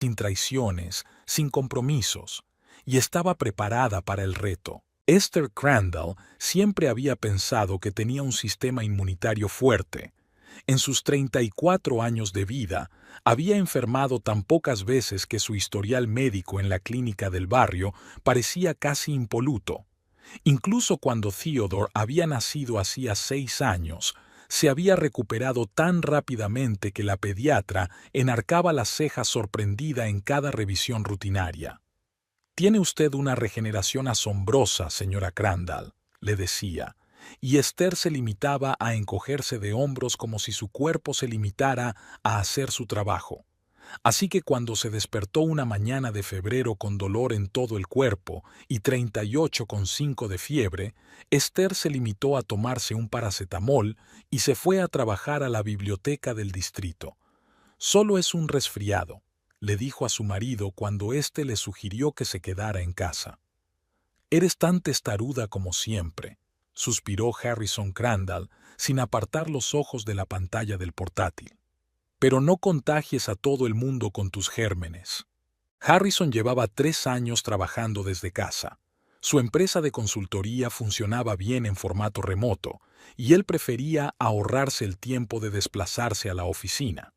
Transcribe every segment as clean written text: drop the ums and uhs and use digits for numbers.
sin traiciones, sin compromisos, y estaba preparada para el reto. Esther Crandall siempre había pensado que tenía un sistema inmunitario fuerte. En sus 34 años de vida, había enfermado tan pocas veces que su historial médico en la clínica del barrio parecía casi impoluto. Incluso cuando Theodore había nacido hacía 6 años, se había recuperado tan rápidamente que la pediatra enarcaba las cejas sorprendida en cada revisión rutinaria. «Tiene usted una regeneración asombrosa, señora Crandall», le decía, y Esther se limitaba a encogerse de hombros como si su cuerpo se limitara a hacer su trabajo. Así que cuando se despertó una mañana de febrero con dolor en todo el cuerpo y 38,5 de fiebre, Esther se limitó a tomarse un paracetamol y se fue a trabajar a la biblioteca del distrito. «Solo es un resfriado», le dijo a su marido cuando éste le sugirió que se quedara en casa. «Eres tan testaruda como siempre», suspiró Harrison Crandall sin apartar los ojos de la pantalla del portátil. «Pero no contagies a todo el mundo con tus gérmenes». Harrison llevaba 3 años trabajando desde casa. Su empresa de consultoría funcionaba bien en formato remoto, y él prefería ahorrarse el tiempo de desplazarse a la oficina.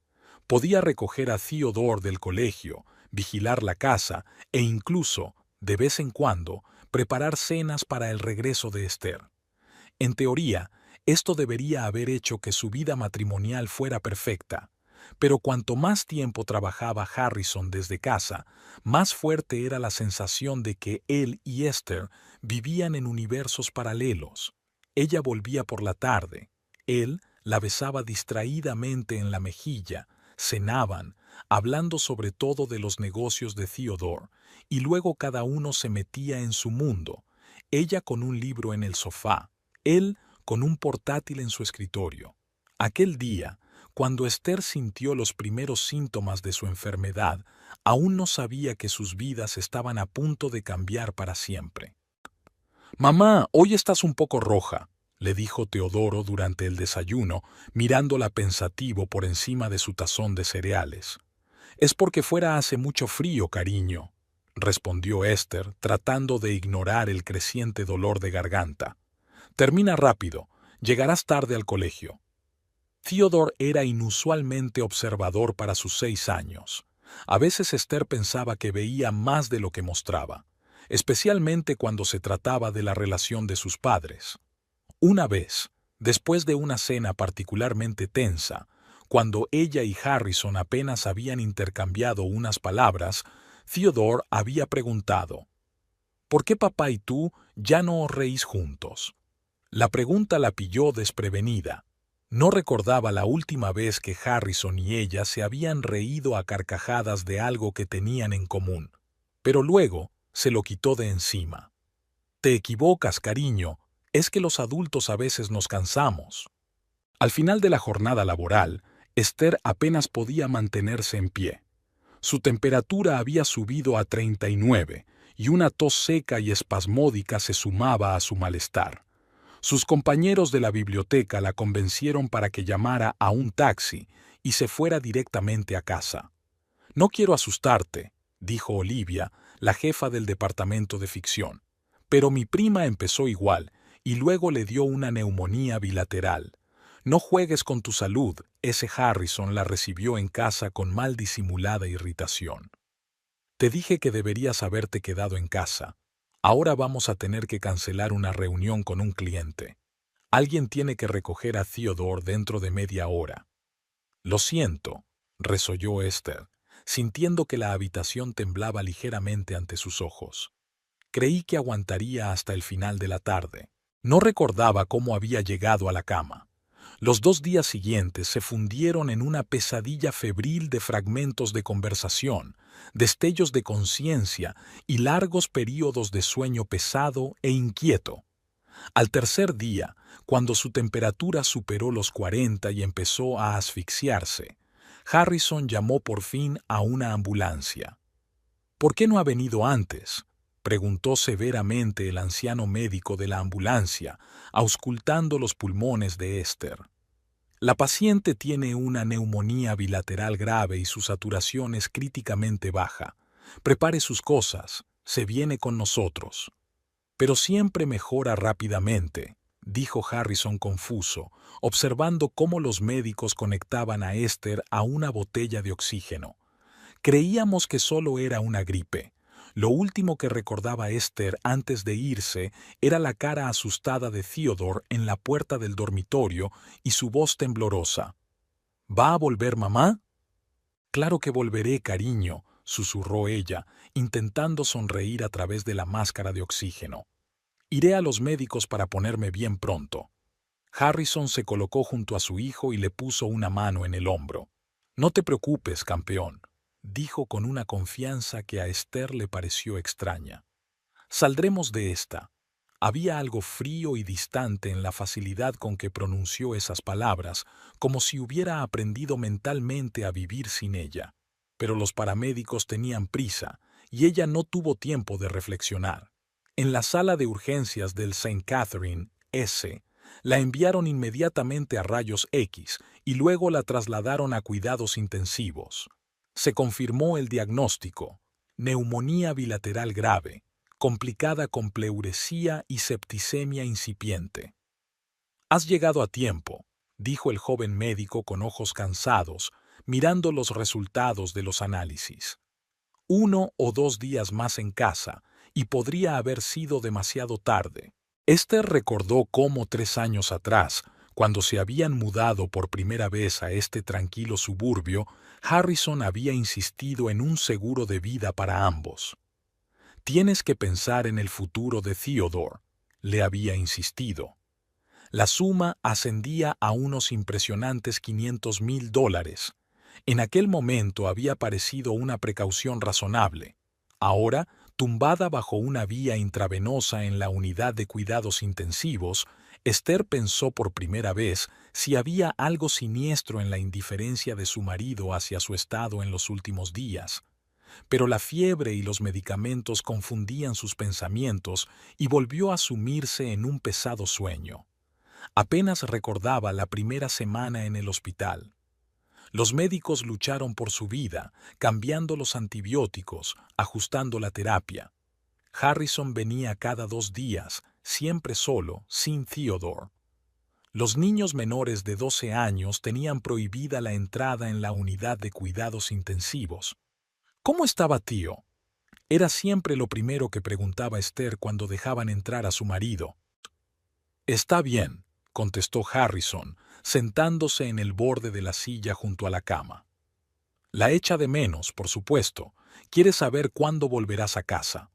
Podía recoger a Theodore del colegio, vigilar la casa e incluso, de vez en cuando, preparar cenas para el regreso de Esther. En teoría, esto debería haber hecho que su vida matrimonial fuera perfecta, pero cuanto más tiempo trabajaba Harrison desde casa, más fuerte era la sensación de que él y Esther vivían en universos paralelos. Ella volvía por la tarde, él la besaba distraídamente en la mejilla, cenaban, hablando sobre todo de los negocios de Theodore, y luego cada uno se metía en su mundo, ella con un libro en el sofá, él con un portátil en su escritorio. Aquel día, cuando Esther sintió los primeros síntomas de su enfermedad, aún no sabía que sus vidas estaban a punto de cambiar para siempre. «Mamá, hoy estás un poco roja», le dijo Teodoro durante el desayuno, mirándola pensativo por encima de su tazón de cereales. «Es porque fuera hace mucho frío, cariño», respondió Esther, tratando de ignorar el creciente dolor de garganta. «Termina rápido, llegarás tarde al colegio». Theodore era inusualmente observador para sus 6 años. A veces Esther pensaba que veía más de lo que mostraba, especialmente cuando se trataba de la relación de sus padres. Una vez, después de una cena particularmente tensa, cuando ella y Harrison apenas habían intercambiado unas palabras, Theodore había preguntado: «¿Por qué papá y tú ya no os reís juntos?». La pregunta la pilló desprevenida. No recordaba la última vez que Harrison y ella se habían reído a carcajadas de algo que tenían en común, pero luego se lo quitó de encima. «Te equivocas, cariño, es que los adultos a veces nos cansamos». Al final de la jornada laboral, Esther apenas podía mantenerse en pie. Su temperatura había subido a 39 y una tos seca y espasmódica se sumaba a su malestar. Sus compañeros de la biblioteca la convencieron para que llamara a un taxi y se fuera directamente a casa. «No quiero asustarte», dijo Olivia, la jefa del departamento de ficción, «pero mi prima empezó igual y luego le dio una neumonía bilateral. No juegues con tu salud», ese Harrison la recibió en casa con mal disimulada irritación. «Te dije que deberías haberte quedado en casa. Ahora vamos a tener que cancelar una reunión con un cliente. Alguien tiene que recoger a Theodore dentro de media hora». «Lo siento», resolló Esther, sintiendo que la habitación temblaba ligeramente ante sus ojos. «Creí que aguantaría hasta el final de la tarde». No recordaba cómo había llegado a la cama. Los 2 días siguientes se fundieron en una pesadilla febril de fragmentos de conversación, destellos de conciencia y largos períodos de sueño pesado e inquieto. Al tercer día, cuando su temperatura superó los 40 y empezó a asfixiarse, Harrison llamó por fin a una ambulancia. «¿Por qué no ha venido antes?», preguntó severamente el anciano médico de la ambulancia, auscultando los pulmones de Esther. La paciente tiene una neumonía bilateral grave y su saturación es críticamente baja. Prepare sus cosas, se viene con nosotros. Pero siempre mejora rápidamente, dijo Harrison confuso, observando cómo los médicos conectaban a Esther a una botella de oxígeno. Creíamos que solo era una gripe. Lo último que recordaba Esther antes de irse era la cara asustada de Theodore en la puerta del dormitorio y su voz temblorosa. ¿Va a volver mamá? Claro que volveré, cariño, susurró ella, intentando sonreír a través de la máscara de oxígeno. Iré a los médicos para ponerme bien pronto. Harrison se colocó junto a su hijo y le puso una mano en el hombro. No te preocupes, campeón, dijo con una confianza que a Esther le pareció extraña. Saldremos de esta. Había algo frío y distante en la facilidad con que pronunció esas palabras, como si hubiera aprendido mentalmente a vivir sin ella. Pero los paramédicos tenían prisa, y ella no tuvo tiempo de reflexionar. En la sala de urgencias del St. Catherine, S., la enviaron inmediatamente a rayos X y luego la trasladaron a cuidados intensivos. Se confirmó el diagnóstico: neumonía bilateral grave, complicada con pleuresía y septicemia incipiente. Has llegado a tiempo, dijo el joven médico con ojos cansados, mirando los resultados de los análisis. 1 o 2 días más en casa, y podría haber sido demasiado tarde. Esther recordó cómo 3 años atrás, cuando se habían mudado por primera vez a este tranquilo suburbio, Harrison había insistido en un seguro de vida para ambos. Tienes que pensar en el futuro de Theodore, le había insistido. La suma ascendía a unos impresionantes $500,000. En aquel momento había parecido una precaución razonable. Ahora, tumbada bajo una vía intravenosa en la unidad de cuidados intensivos, Esther pensó por primera vez si había algo siniestro en la indiferencia de su marido hacia su estado en los últimos días. Pero la fiebre y los medicamentos confundían sus pensamientos y volvió a sumirse en un pesado sueño. Apenas recordaba la primera semana en el hospital. Los médicos lucharon por su vida, cambiando los antibióticos, ajustando la terapia. Harrison venía cada 2 días, siempre solo, sin Theodore. Los niños menores de 12 años tenían prohibida la entrada en la unidad de cuidados intensivos. ¿Cómo estaba tío? Era siempre lo primero que preguntaba Esther cuando dejaban entrar a su marido. Está bien, contestó Harrison, sentándose en el borde de la silla junto a la cama. La echa de menos, por supuesto. Quiere saber cuándo volverás a casa.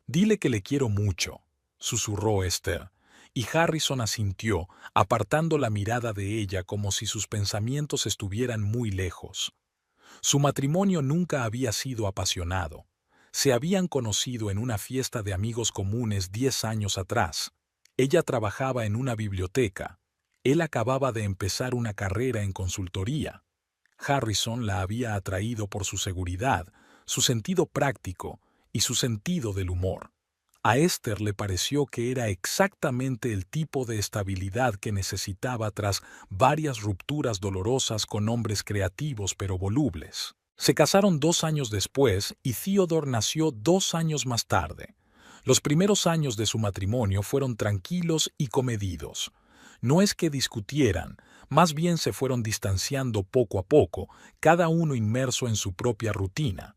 Dile que le quiero mucho, susurró Esther, y Harrison asintió, apartando la mirada de ella como si sus pensamientos estuvieran muy lejos. Su matrimonio nunca había sido apasionado. Se habían conocido en una fiesta de amigos comunes 10 años atrás. Ella trabajaba en una biblioteca. Él acababa de empezar una carrera en consultoría. Harrison la había atraído por su seguridad, su sentido práctico y su sentido del humor. A Esther le pareció que era exactamente el tipo de estabilidad que necesitaba tras varias rupturas dolorosas con hombres creativos pero volubles. Se casaron 2 años después y Theodore nació 2 años más tarde. Los primeros años de su matrimonio fueron tranquilos y comedidos. No es que discutieran, más bien se fueron distanciando poco a poco, cada uno inmerso en su propia rutina.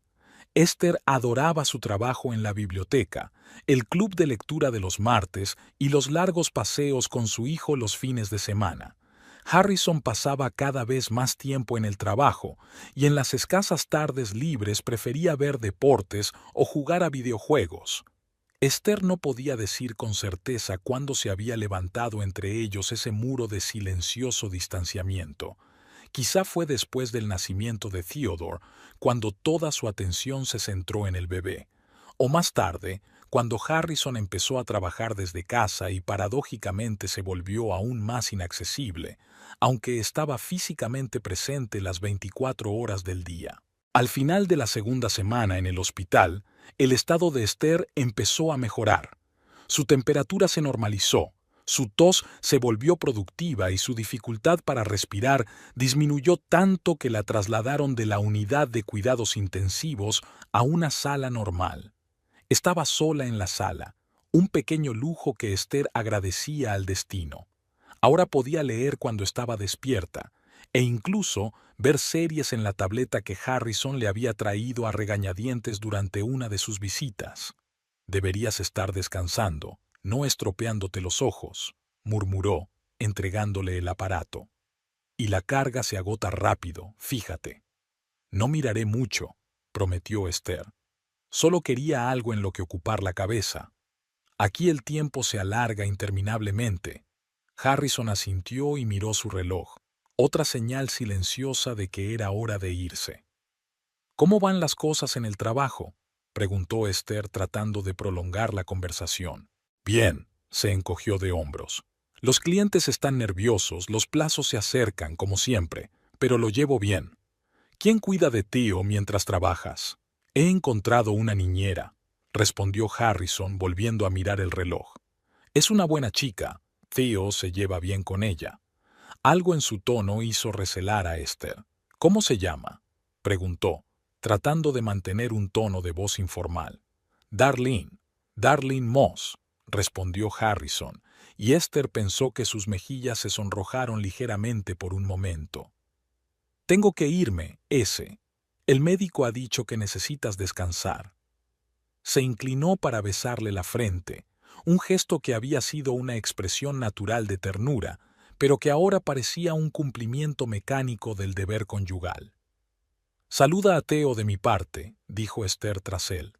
Esther adoraba su trabajo en la biblioteca, el club de lectura de los martes y los largos paseos con su hijo los fines de semana. Harrison pasaba cada vez más tiempo en el trabajo y en las escasas tardes libres prefería ver deportes o jugar a videojuegos. Esther no podía decir con certeza cuándo se había levantado entre ellos ese muro de silencioso distanciamiento. Quizá fue después del nacimiento de Theodore, cuando toda su atención se centró en el bebé, o más tarde, cuando Harrison empezó a trabajar desde casa y paradójicamente se volvió aún más inaccesible, aunque estaba físicamente presente las 24 horas del día. Al final de la segunda semana en el hospital, el estado de Esther empezó a mejorar. Su temperatura se normalizó, Su tos se volvió productiva y su dificultad para respirar disminuyó tanto que la trasladaron de la unidad de cuidados intensivos a una sala normal. Estaba sola en la sala, un pequeño lujo que Esther agradecía al destino. Ahora podía leer cuando estaba despierta, e incluso ver series en la tableta que Harrison le había traído a regañadientes durante una de sus visitas. «Deberías estar descansando, no estropeándote los ojos», murmuró, entregándole el aparato. «Y la carga se agota rápido, fíjate». «No miraré mucho», prometió Esther. «Solo quería algo en lo que ocupar la cabeza. Aquí el tiempo se alarga interminablemente». Harrison asintió y miró su reloj, otra señal silenciosa de que era hora de irse. «¿Cómo van las cosas en el trabajo?», preguntó Esther tratando de prolongar la conversación. «Bien», se encogió de hombros. «Los clientes están nerviosos, los plazos se acercan, como siempre, pero lo llevo bien. ¿Quién cuida de Theo mientras trabajas?» «He encontrado una niñera», respondió Harrison volviendo a mirar el reloj. «Es una buena chica. Theo se lleva bien con ella». Algo en su tono hizo recelar a Esther. «¿Cómo se llama?», preguntó, tratando de mantener un tono de voz informal. «Darlene Moss», respondió Harrison, y Esther pensó que sus mejillas se sonrojaron ligeramente por un momento. «Tengo que irme, ese. El médico ha dicho que necesitas descansar». Se inclinó para besarle la frente, un gesto que había sido una expresión natural de ternura, pero que ahora parecía un cumplimiento mecánico del deber conyugal. «Saluda a Theo de mi parte», dijo Esther tras él.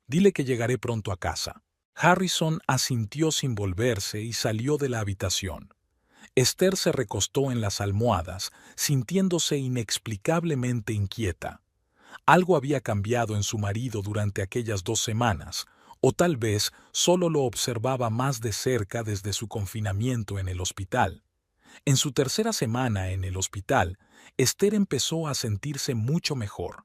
«Dile que llegaré pronto a casa». Harrison asintió sin volverse y salió de la habitación. Esther se recostó en las almohadas, sintiéndose inexplicablemente inquieta. Algo había cambiado en su marido durante aquellas 2 semanas, o tal vez solo lo observaba más de cerca desde su confinamiento en el hospital. En su tercera semana en el hospital, Esther empezó a sentirse mucho mejor.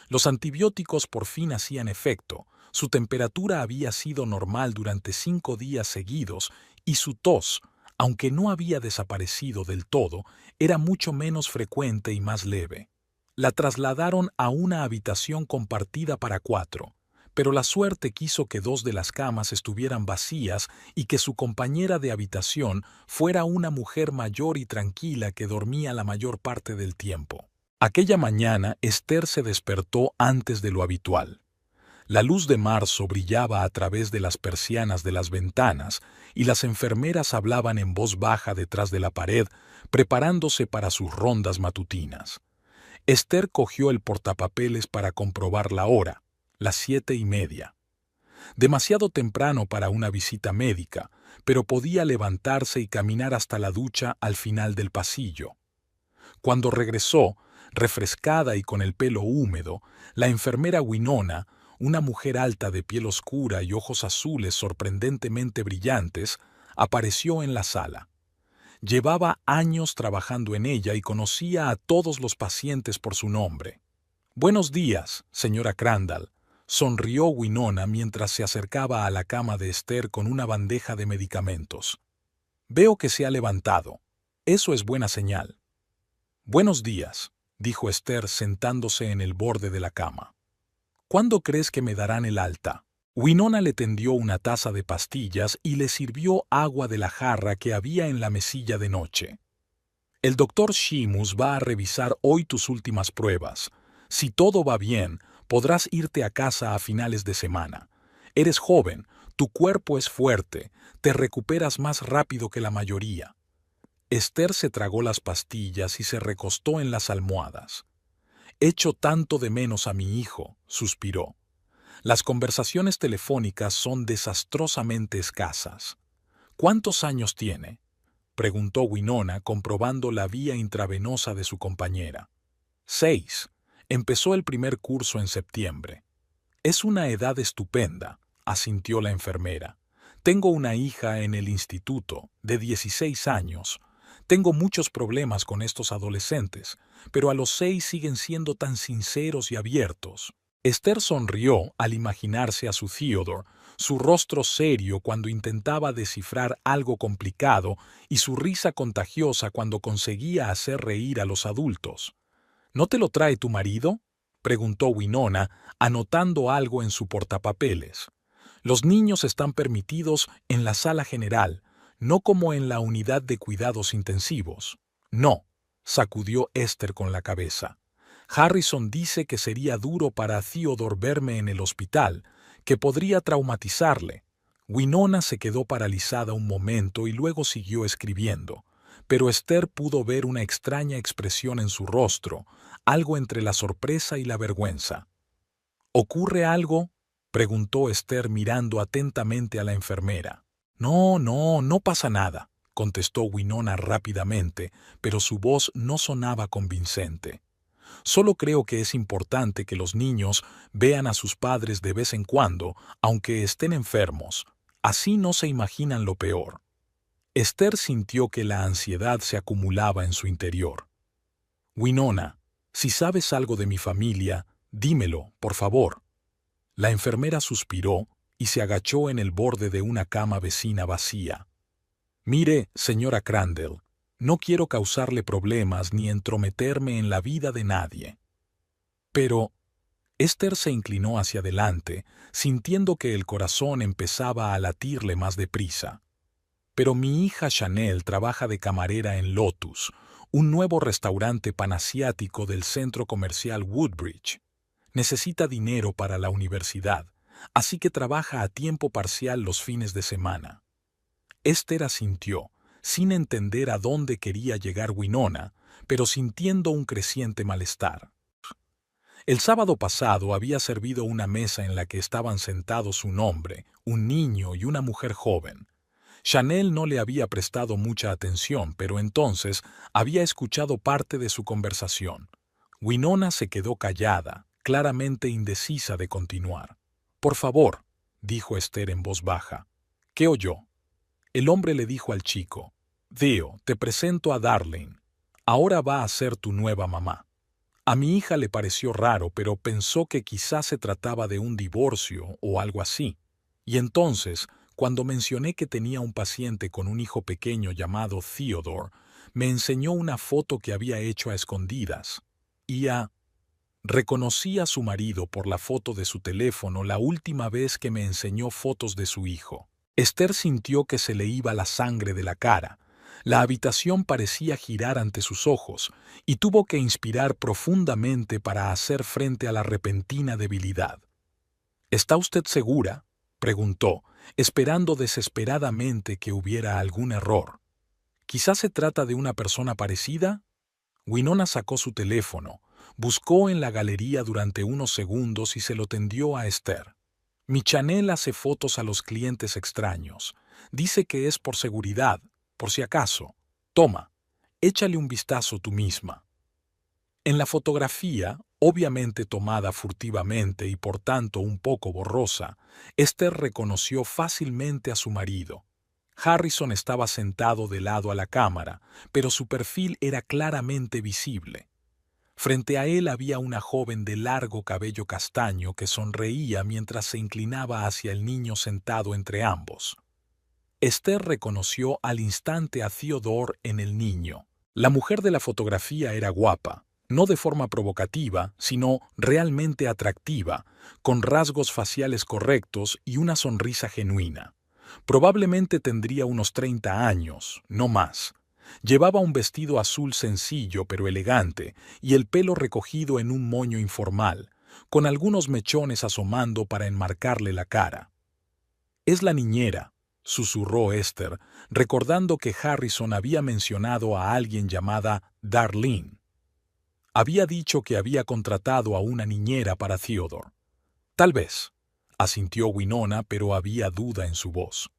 Los antibióticos por fin hacían efecto, su temperatura había sido normal durante 5 días seguidos y su tos, aunque no había desaparecido del todo, era mucho menos frecuente y más leve. La trasladaron a una habitación compartida para 4, pero la suerte quiso que 2 de las camas estuvieran vacías y que su compañera de habitación fuera una mujer mayor y tranquila que dormía la mayor parte del tiempo. Aquella mañana Esther se despertó antes de lo habitual. La luz de marzo brillaba a través de las persianas de las ventanas y las enfermeras hablaban en voz baja detrás de la pared, preparándose para sus rondas matutinas. Esther cogió el portapapeles para comprobar la hora, las 7:30. Demasiado temprano para una visita médica, pero podía levantarse y caminar hasta la ducha al final del pasillo. Cuando regresó, refrescada y con el pelo húmedo, la enfermera Winona, una mujer alta de piel oscura y ojos azules sorprendentemente brillantes, apareció en la sala. Llevaba años trabajando en ella y conocía a todos los pacientes por su nombre. «Buenos días, señora Crandall», sonrió Winona mientras se acercaba a la cama de Esther con una bandeja de medicamentos. «Veo que se ha levantado. Eso es buena señal». «Buenos días», dijo Esther sentándose en el borde de la cama. «¿Cuándo crees que me darán el alta?» Winona le tendió una taza de pastillas y le sirvió agua de la jarra que había en la mesilla de noche. «El doctor Sheamus va a revisar hoy tus últimas pruebas. Si todo va bien, podrás irte a casa a finales de semana. Eres joven, tu cuerpo es fuerte, te recuperas más rápido que la mayoría». Esther se tragó las pastillas y se recostó en las almohadas. «Echo tanto de menos a mi hijo», suspiró. «Las conversaciones telefónicas son desastrosamente escasas». «¿Cuántos años tiene?», preguntó Winona comprobando la vía intravenosa de su compañera. 6. Empezó el primer curso en septiembre. «Es una edad estupenda», asintió la enfermera. «Tengo una hija en el instituto, de 16 años. Tengo muchos problemas con estos adolescentes, pero a los 6 siguen siendo tan sinceros y abiertos». Esther sonrió al imaginarse a su Theodore, su rostro serio cuando intentaba descifrar algo complicado y su risa contagiosa cuando conseguía hacer reír a los adultos. ¿No te lo trae tu marido?, preguntó Winona, anotando algo en su portapapeles. Los niños están permitidos en la sala general, no como en la unidad de cuidados intensivos. No, sacudió Esther con la cabeza. Harrison dice que sería duro para Theodore verme en el hospital, que podría traumatizarle. Winona se quedó paralizada un momento y luego siguió escribiendo, pero Esther pudo ver una extraña expresión en su rostro, algo entre la sorpresa y la vergüenza. ¿Ocurre algo?, preguntó Esther mirando atentamente a la enfermera. No pasa nada, contestó Winona rápidamente, pero su voz no sonaba convincente. Solo creo que es importante que los niños vean a sus padres de vez en cuando, aunque estén enfermos. Así no se imaginan lo peor. Esther sintió que la ansiedad se acumulaba en su interior. Winona, si sabes algo de mi familia, dímelo, por favor. La enfermera suspiró y se agachó en el borde de una cama vecina vacía. Mire, señora Crandall, no quiero causarle problemas ni entrometerme en la vida de nadie. Pero Esther se inclinó hacia adelante, sintiendo que el corazón empezaba a latirle más deprisa. Pero mi hija Chanel trabaja de camarera en Lotus, un nuevo restaurante panasiático del centro comercial Woodbridge. Necesita dinero para la universidad, así que trabaja a tiempo parcial los fines de semana. Esther asintió, sin entender a dónde quería llegar Winona, pero sintiendo un creciente malestar. El sábado pasado había servido una mesa en la que estaban sentados un hombre, un niño y una mujer joven. Chanel no le había prestado mucha atención, pero entonces había escuchado parte de su conversación. Winona se quedó callada, claramente indecisa de continuar. «Por favor», dijo Esther en voz baja. «¿Qué oyó?» El hombre le dijo al chico, «Theo, te presento a Darlene. Ahora va a ser tu nueva mamá». A mi hija le pareció raro, pero pensó que quizás se trataba de un divorcio o algo así. Y entonces, cuando mencioné que tenía un paciente con un hijo pequeño llamado Theodore, me enseñó una foto que había hecho a escondidas. Reconocí a su marido por la foto de su teléfono la última vez que me enseñó fotos de su hijo. Esther sintió que se le iba la sangre de la cara. La habitación parecía girar ante sus ojos y tuvo que inspirar profundamente para hacer frente a la repentina debilidad. «¿Está usted segura?», preguntó, esperando desesperadamente que hubiera algún error. «¿Quizás se trata de una persona parecida?» Winona sacó su teléfono, buscó en la galería durante unos segundos y se lo tendió a Esther. «Mi Chanel hace fotos a los clientes extraños. Dice que es por seguridad, por si acaso. Toma, échale un vistazo tú misma». En la fotografía, obviamente tomada furtivamente y por tanto un poco borrosa, Esther reconoció fácilmente a su marido. Harrison estaba sentado de lado a la cámara, pero su perfil era claramente visible. Frente a él había una joven de largo cabello castaño que sonreía mientras se inclinaba hacia el niño sentado entre ambos. Esther reconoció al instante a Theodore en el niño. La mujer de la fotografía era guapa, no de forma provocativa, sino realmente atractiva, con rasgos faciales correctos y una sonrisa genuina. Probablemente tendría unos 30 años, no más. Llevaba un vestido azul sencillo pero elegante y el pelo recogido en un moño informal, con algunos mechones asomando para enmarcarle la cara. «Es la niñera», susurró Esther, recordando que Harrison había mencionado a alguien llamada Darlene. Había dicho que había contratado a una niñera para Theodore. «Tal vez», asintió Winona, pero había duda en su voz.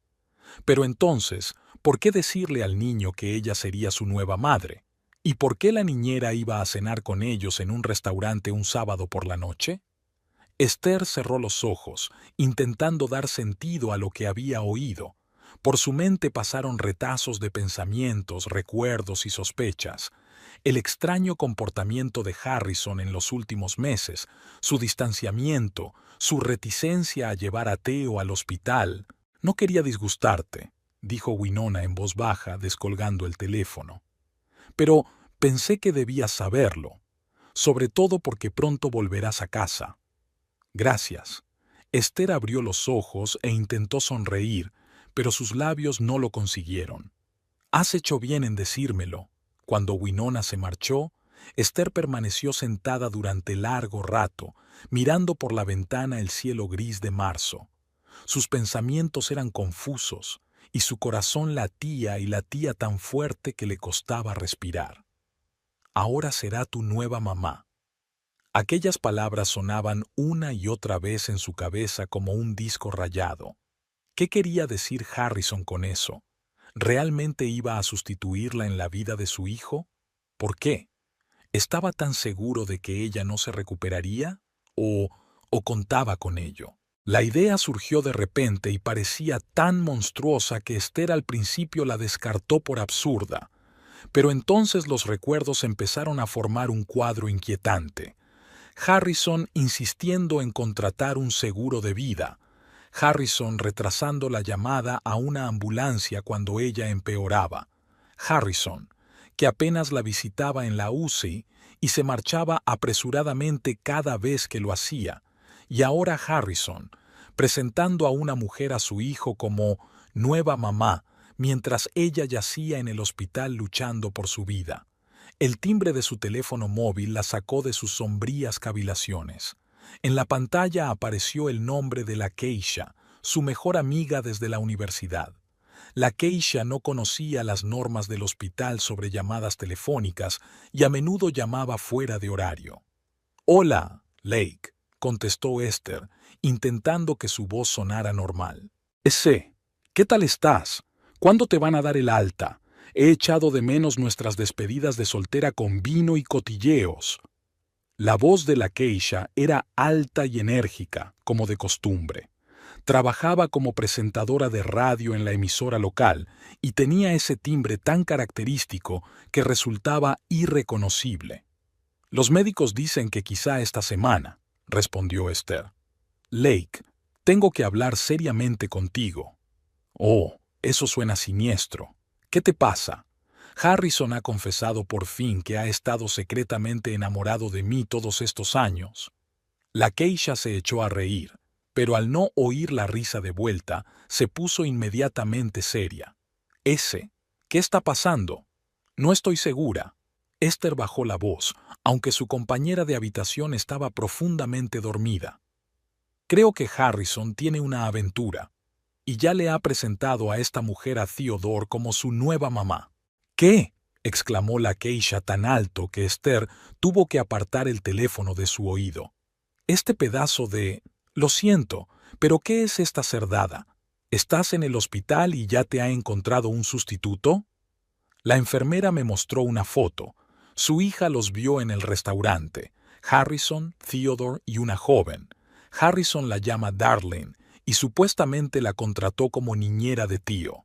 «Pero entonces, ¿por qué decirle al niño que ella sería su nueva madre? ¿Y por qué la niñera iba a cenar con ellos en un restaurante un sábado por la noche?» Esther cerró los ojos, intentando dar sentido a lo que había oído. Por su mente pasaron retazos de pensamientos, recuerdos y sospechas. El extraño comportamiento de Harrison en los últimos meses, su distanciamiento, su reticencia a llevar a Theo al hospital. No quería disgustarte, dijo Winona en voz baja, descolgando el teléfono. Pero pensé que debías saberlo, sobre todo porque pronto volverás a casa. Gracias. Esther abrió los ojos e intentó sonreír, pero sus labios no lo consiguieron. Has hecho bien en decírmelo. Cuando Winona se marchó, Esther permaneció sentada durante largo rato, mirando por la ventana el cielo gris de marzo. Sus pensamientos eran confusos, y su corazón latía y latía tan fuerte que le costaba respirar. Ahora será tu nueva mamá. Aquellas palabras sonaban una y otra vez en su cabeza como un disco rayado. ¿Qué quería decir Harrison con eso? ¿Realmente iba a sustituirla en la vida de su hijo? ¿Por qué? ¿Estaba tan seguro de que ella no se recuperaría? ¿O contaba con ello? La idea surgió de repente y parecía tan monstruosa que Esther al principio la descartó por absurda. Pero entonces los recuerdos empezaron a formar un cuadro inquietante. Harrison insistiendo en contratar un seguro de vida. Harrison retrasando la llamada a una ambulancia cuando ella empeoraba. Harrison, que apenas la visitaba en la UCI y se marchaba apresuradamente cada vez que lo hacía. Y ahora Harrison, presentando a una mujer a su hijo como nueva mamá, mientras ella yacía en el hospital luchando por su vida. El timbre de su teléfono móvil la sacó de sus sombrías cavilaciones. En la pantalla apareció el nombre de Lakeisha, su mejor amiga desde la universidad. Lakeisha no conocía las normas del hospital sobre llamadas telefónicas y a menudo llamaba fuera de horario. «Hola, Lake», contestó Esther, intentando que su voz sonara normal. ¿Qué tal estás? ¿Cuándo te van a dar el alta? He echado de menos nuestras despedidas de soltera con vino y cotilleos. La voz de Lakeisha era alta y enérgica, como de costumbre. Trabajaba como presentadora de radio en la emisora local y tenía ese timbre tan característico que resultaba irreconocible. «Los médicos dicen que quizá esta semana», respondió Esther. «Lake, tengo que hablar seriamente contigo». «Oh, eso suena siniestro. ¿Qué te pasa?» «Harrison ha confesado por fin que ha estado secretamente enamorado de mí todos estos años». Lakeisha se echó a reír, pero al no oír la risa de vuelta, se puso inmediatamente seria. ¿Qué está pasando? No estoy segura. Esther bajó la voz, aunque su compañera de habitación estaba profundamente dormida. Creo que Harrison tiene una aventura, y ya le ha presentado a esta mujer a Theodore como su nueva mamá. «¿Qué?», exclamó Lakeisha tan alto que Esther tuvo que apartar el teléfono de su oído. «Este pedazo de... Lo siento, pero ¿qué es esta cerdada? ¿Estás en el hospital y ya te ha encontrado un sustituto?» La enfermera me mostró una foto. Su hija los vio en el restaurante. Harrison, Theodore y una joven. Harrison la llama Darlene y supuestamente la contrató como niñera de tío.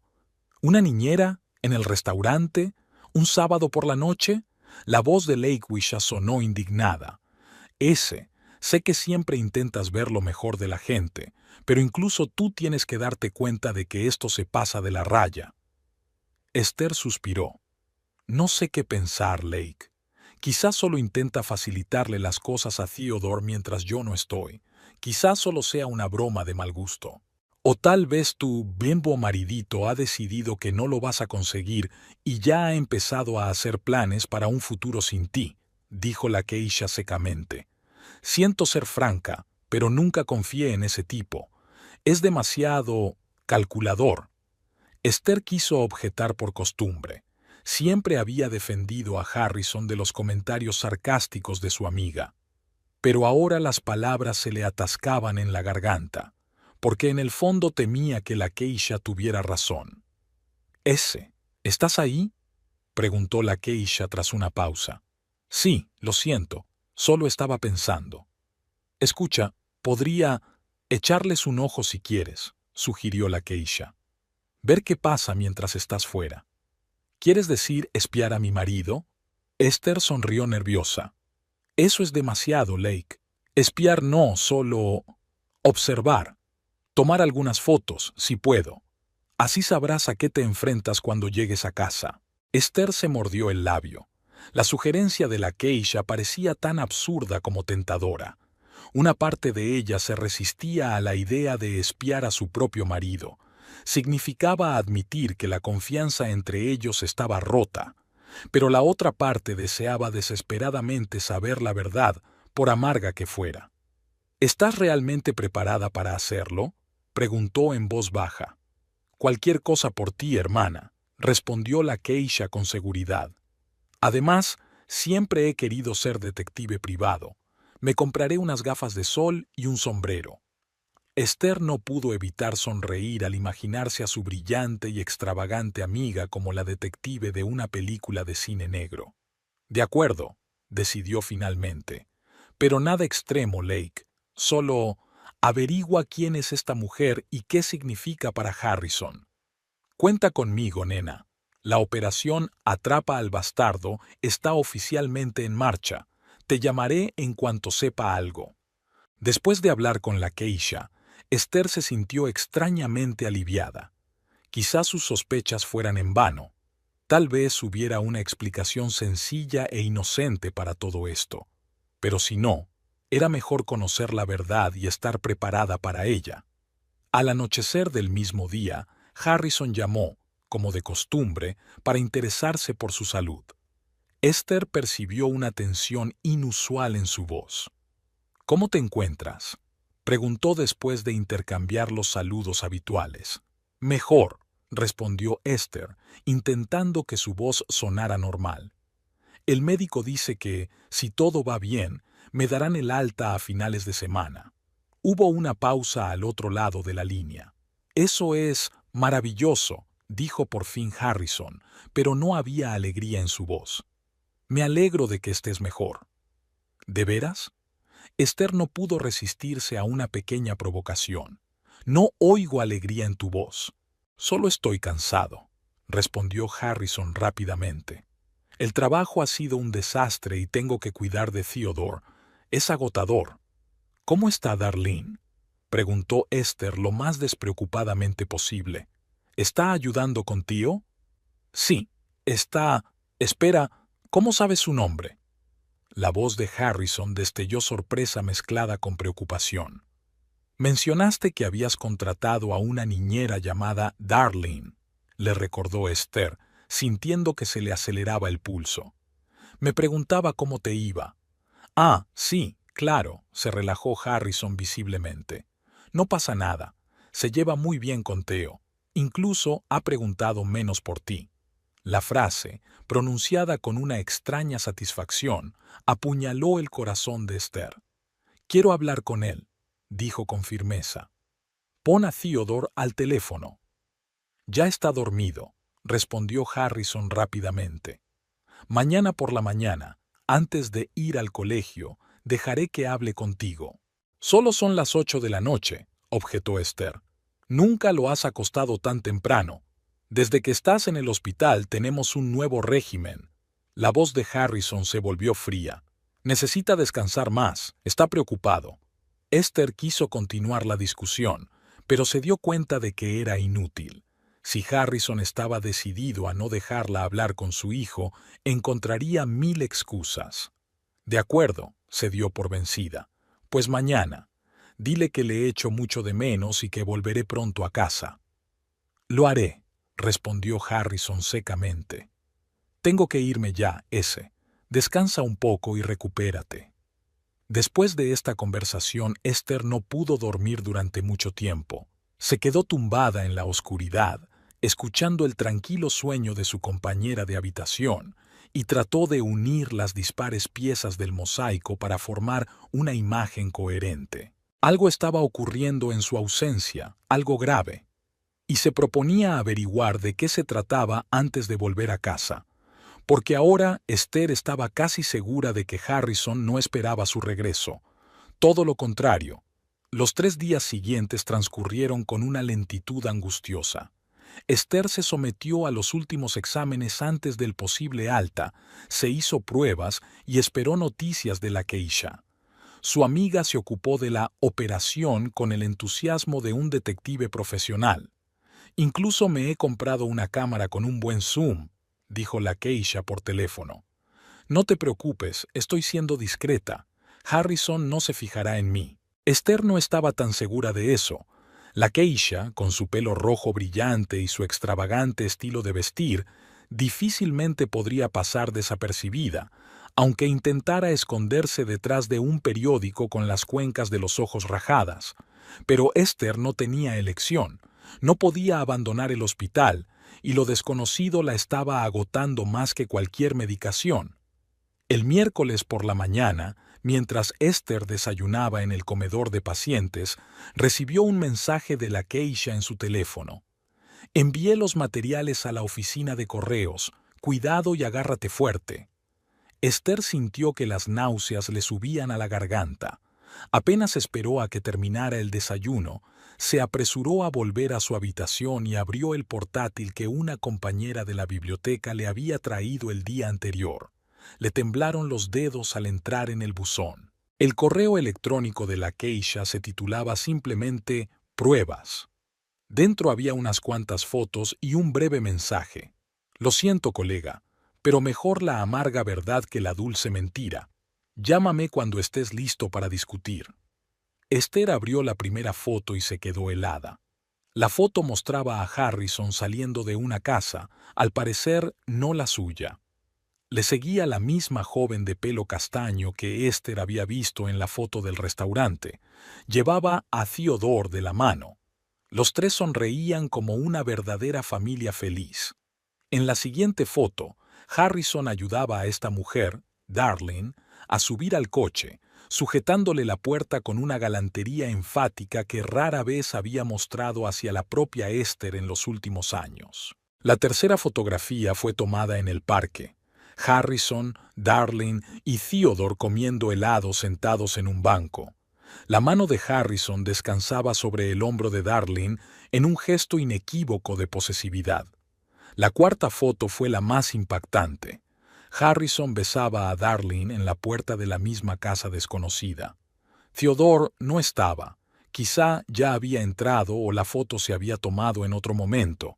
¿Una niñera? ¿En el restaurante? ¿Un sábado por la noche? La voz de Lakeisha sonó indignada. Sé que siempre intentas ver lo mejor de la gente, pero incluso tú tienes que darte cuenta de que esto se pasa de la raya. Esther suspiró. No sé qué pensar, Lake. Quizás solo intenta facilitarle las cosas a Theodore mientras yo no estoy. Quizás solo sea una broma de mal gusto. O tal vez tu bimbo maridito ha decidido que no lo vas a conseguir y ya ha empezado a hacer planes para un futuro sin ti, dijo Lakeisha secamente. Siento ser franca, pero nunca confié en ese tipo. Es demasiado calculador. Esther quiso objetar por costumbre. Siempre había defendido a Harrison de los comentarios sarcásticos de su amiga. Pero ahora las palabras se le atascaban en la garganta, porque en el fondo temía que Lakeisha tuviera razón. ¿Estás ahí?, preguntó Lakeisha tras una pausa. Sí, lo siento, solo estaba pensando. Escucha, podría echarles un ojo si quieres, sugirió Lakeisha. Ver qué pasa mientras estás fuera. ¿Quieres decir espiar a mi marido? Esther sonrió nerviosa. Eso es demasiado, Lake. Espiar no, solo... Observar. Tomar algunas fotos, si puedo. Así sabrás a qué te enfrentas cuando llegues a casa. Esther se mordió el labio. La sugerencia de la geisha parecía tan absurda como tentadora. Una parte de ella se resistía a la idea de espiar a su propio marido. Significaba admitir que la confianza entre ellos estaba rota, pero la otra parte deseaba desesperadamente saber la verdad, por amarga que fuera. ¿Estás realmente preparada para hacerlo?, preguntó en voz baja. Cualquier cosa por ti, hermana, respondió la geisha con seguridad. Además, siempre he querido ser detective privado. Me compraré unas gafas de sol y un sombrero. Esther no pudo evitar sonreír al imaginarse a su brillante y extravagante amiga como la detective de una película de cine negro. De acuerdo, decidió finalmente. Pero nada extremo, Lake. Solo averigua quién es esta mujer y qué significa para Harrison. Cuenta conmigo, nena. La operación Atrapa al Bastardo está oficialmente en marcha. Te llamaré en cuanto sepa algo. Después de hablar con la geisha, Esther se sintió extrañamente aliviada. Quizás sus sospechas fueran en vano. Tal vez hubiera una explicación sencilla e inocente para todo esto. Pero si no, era mejor conocer la verdad y estar preparada para ella. Al anochecer del mismo día, Harrison llamó, como de costumbre, para interesarse por su salud. Esther percibió una tensión inusual en su voz. «¿Cómo te encuentras?», preguntó después de intercambiar los saludos habituales. «Mejor», respondió Esther, intentando que su voz sonara normal. «El médico dice que, si todo va bien, me darán el alta a finales de semana». Hubo una pausa al otro lado de la línea. «Eso es maravilloso», dijo por fin Harrison, pero no había alegría en su voz. «Me alegro de que estés mejor». ¿De veras? Esther no pudo resistirse a una pequeña provocación. «No oigo alegría en tu voz». «Solo estoy cansado», respondió Harrison rápidamente. «El trabajo ha sido un desastre y tengo que cuidar de Theodore. Es agotador». «¿Cómo está Darlene?», preguntó Esther lo más despreocupadamente posible. «¿Está ayudando con tío?». «Sí, está... Espera, ¿cómo sabes su nombre?». La voz de Harrison destelló sorpresa mezclada con preocupación. «Mencionaste que habías contratado a una niñera llamada Darlene», le recordó Esther, sintiendo que se le aceleraba el pulso. «Me preguntaba cómo te iba». «Ah, sí, claro», se relajó Harrison visiblemente. «No pasa nada. Se lleva muy bien con Theo. Incluso ha preguntado menos por ti». La frase, pronunciada con una extraña satisfacción, apuñaló el corazón de Esther. «Quiero hablar con él», dijo con firmeza. «Pon a Theodore al teléfono». «Ya está dormido», respondió Harrison rápidamente. «Mañana por la mañana, antes de ir al colegio, dejaré que hable contigo». «Solo son las 8 de la noche», objetó Esther. «Nunca lo has acostado tan temprano. Desde que estás en el hospital tenemos un nuevo régimen». La voz de Harrison se volvió fría. «Necesita descansar más, está preocupado». Esther quiso continuar la discusión, pero se dio cuenta de que era inútil. Si Harrison estaba decidido a no dejarla hablar con su hijo, encontraría 1000 excusas. «De acuerdo», se dio por vencida. «Pues mañana. Dile que le echo mucho de menos y que volveré pronto a casa». «Lo haré», respondió Harrison secamente. «Tengo que irme ya, ese. Descansa un poco y recupérate». Después de esta conversación, Esther no pudo dormir durante mucho tiempo. Se quedó tumbada en la oscuridad, escuchando el tranquilo sueño de su compañera de habitación, y trató de unir las dispares piezas del mosaico para formar una imagen coherente. Algo estaba ocurriendo en su ausencia, algo grave, y se proponía averiguar de qué se trataba antes de volver a casa, porque ahora Esther estaba casi segura de que Harrison no esperaba su regreso. Todo lo contrario. Los 3 días siguientes transcurrieron con una lentitud angustiosa. Esther se sometió a los últimos exámenes antes del posible alta, se hizo pruebas y esperó noticias de la geisha. Su amiga se ocupó de la operación con el entusiasmo de un detective profesional. Incluso me he comprado una cámara con un buen zoom, dijo la Keisha por teléfono. No te preocupes, estoy siendo discreta. Harrison no se fijará en mí. Esther no estaba tan segura de eso. La Keisha, con su pelo rojo brillante y su extravagante estilo de vestir, difícilmente podría pasar desapercibida, aunque intentara esconderse detrás de un periódico con las cuencas de los ojos rajadas. Pero Esther no tenía elección. No podía abandonar el hospital, y lo desconocido la estaba agotando más que cualquier medicación. El miércoles por la mañana, mientras Esther desayunaba en el comedor de pacientes, recibió un mensaje de la Keisha en su teléfono. Envié los materiales a la oficina de correos. Cuidado y agárrate fuerte. Esther sintió que las náuseas le subían a la garganta. Apenas esperó a que terminara el desayuno, se apresuró a volver a su habitación y abrió el portátil que una compañera de la biblioteca le había traído el día anterior. Le temblaron los dedos al entrar en el buzón. El correo electrónico de la Keisha se titulaba simplemente Pruebas. Dentro había unas cuantas fotos y un breve mensaje. Lo siento, colega, pero mejor la amarga verdad que la dulce mentira. Llámame cuando estés listo para discutir. Esther abrió la primera foto y se quedó helada. La foto mostraba a Harrison saliendo de una casa, al parecer no la suya. Le seguía la misma joven de pelo castaño que Esther había visto en la foto del restaurante. Llevaba a Theodore de la mano. Los tres sonreían como una verdadera familia feliz. En la siguiente foto, Harrison ayudaba a esta mujer, Darlene, a subir al coche, sujetándole la puerta con una galantería enfática que rara vez había mostrado hacia la propia Esther en los últimos años. La tercera fotografía fue tomada en el parque. Harrison, Darlene y Theodore comiendo helado sentados en un banco. La mano de Harrison descansaba sobre el hombro de Darlene en un gesto inequívoco de posesividad. La cuarta foto fue la más impactante. Harrison besaba a Darlene en la puerta de la misma casa desconocida. Theodore no estaba. Quizá ya había entrado o la foto se había tomado en otro momento.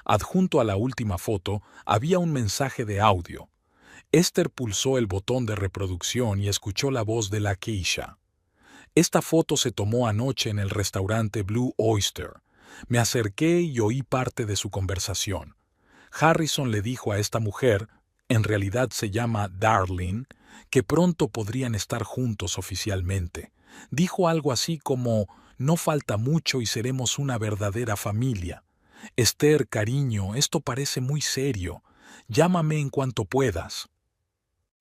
Adjunto a la última foto había un mensaje de audio. Esther pulsó el botón de reproducción y escuchó la voz de la Keisha. Esta foto se tomó anoche en el restaurante Blue Oyster. Me acerqué y oí parte de su conversación. Harrison le dijo a esta mujer, en realidad se llama Darlene, que pronto podrían estar juntos oficialmente. Dijo algo así como, no falta mucho y seremos una verdadera familia. Esther, cariño, esto parece muy serio. Llámame en cuanto puedas.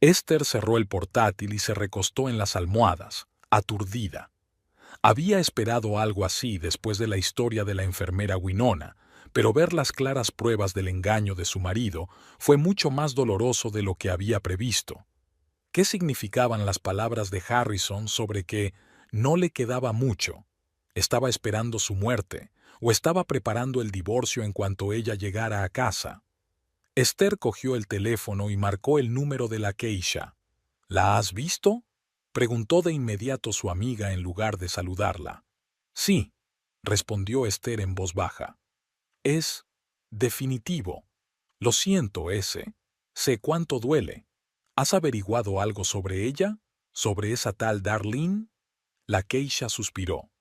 Esther cerró el portátil y se recostó en las almohadas, aturdida. Había esperado algo así después de la historia de la enfermera Winona, pero ver las claras pruebas del engaño de su marido fue mucho más doloroso de lo que había previsto. ¿Qué significaban las palabras de Harrison sobre que no le quedaba mucho? ¿Estaba esperando su muerte o estaba preparando el divorcio en cuanto ella llegara a casa? Esther cogió el teléfono y marcó el número de la Keisha. ¿La has visto?, preguntó de inmediato su amiga en lugar de saludarla. Sí, respondió Esther en voz baja. Es definitivo. Lo siento, ese. Sé cuánto duele. ¿Has averiguado algo sobre ella? ¿Sobre esa tal Darlene? La Keisha suspiró.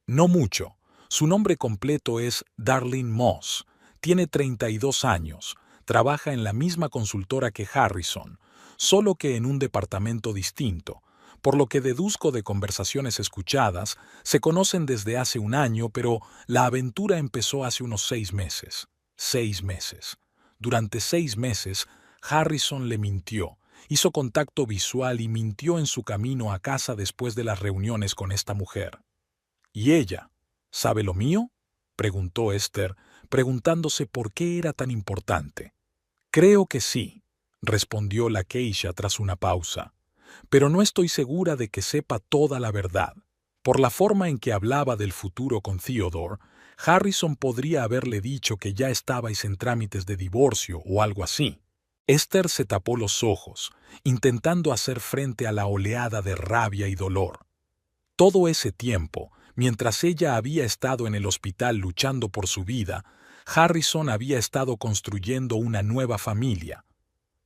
No mucho. Su nombre completo es Darlene Moss. Tiene 32 años. Trabaja en la misma consultora que Harrison, solo que en un departamento distinto. Por lo que deduzco de conversaciones escuchadas, se conocen desde hace un año, pero la aventura empezó hace unos 6 meses. 6 meses. Durante 6 meses, Harrison le mintió, hizo contacto visual y mintió en su camino a casa después de las reuniones con esta mujer. ¿Y ella? ¿Sabe lo mío?, preguntó Esther, preguntándose por qué era tan importante. Creo que sí, respondió la Keisha tras una pausa. Pero no estoy segura de que sepa toda la verdad. Por la forma en que hablaba del futuro con Theodore, Harrison podría haberle dicho que ya estabais en trámites de divorcio o algo así. Esther se tapó los ojos, intentando hacer frente a la oleada de rabia y dolor. Todo ese tiempo, mientras ella había estado en el hospital luchando por su vida, Harrison había estado construyendo una nueva familia,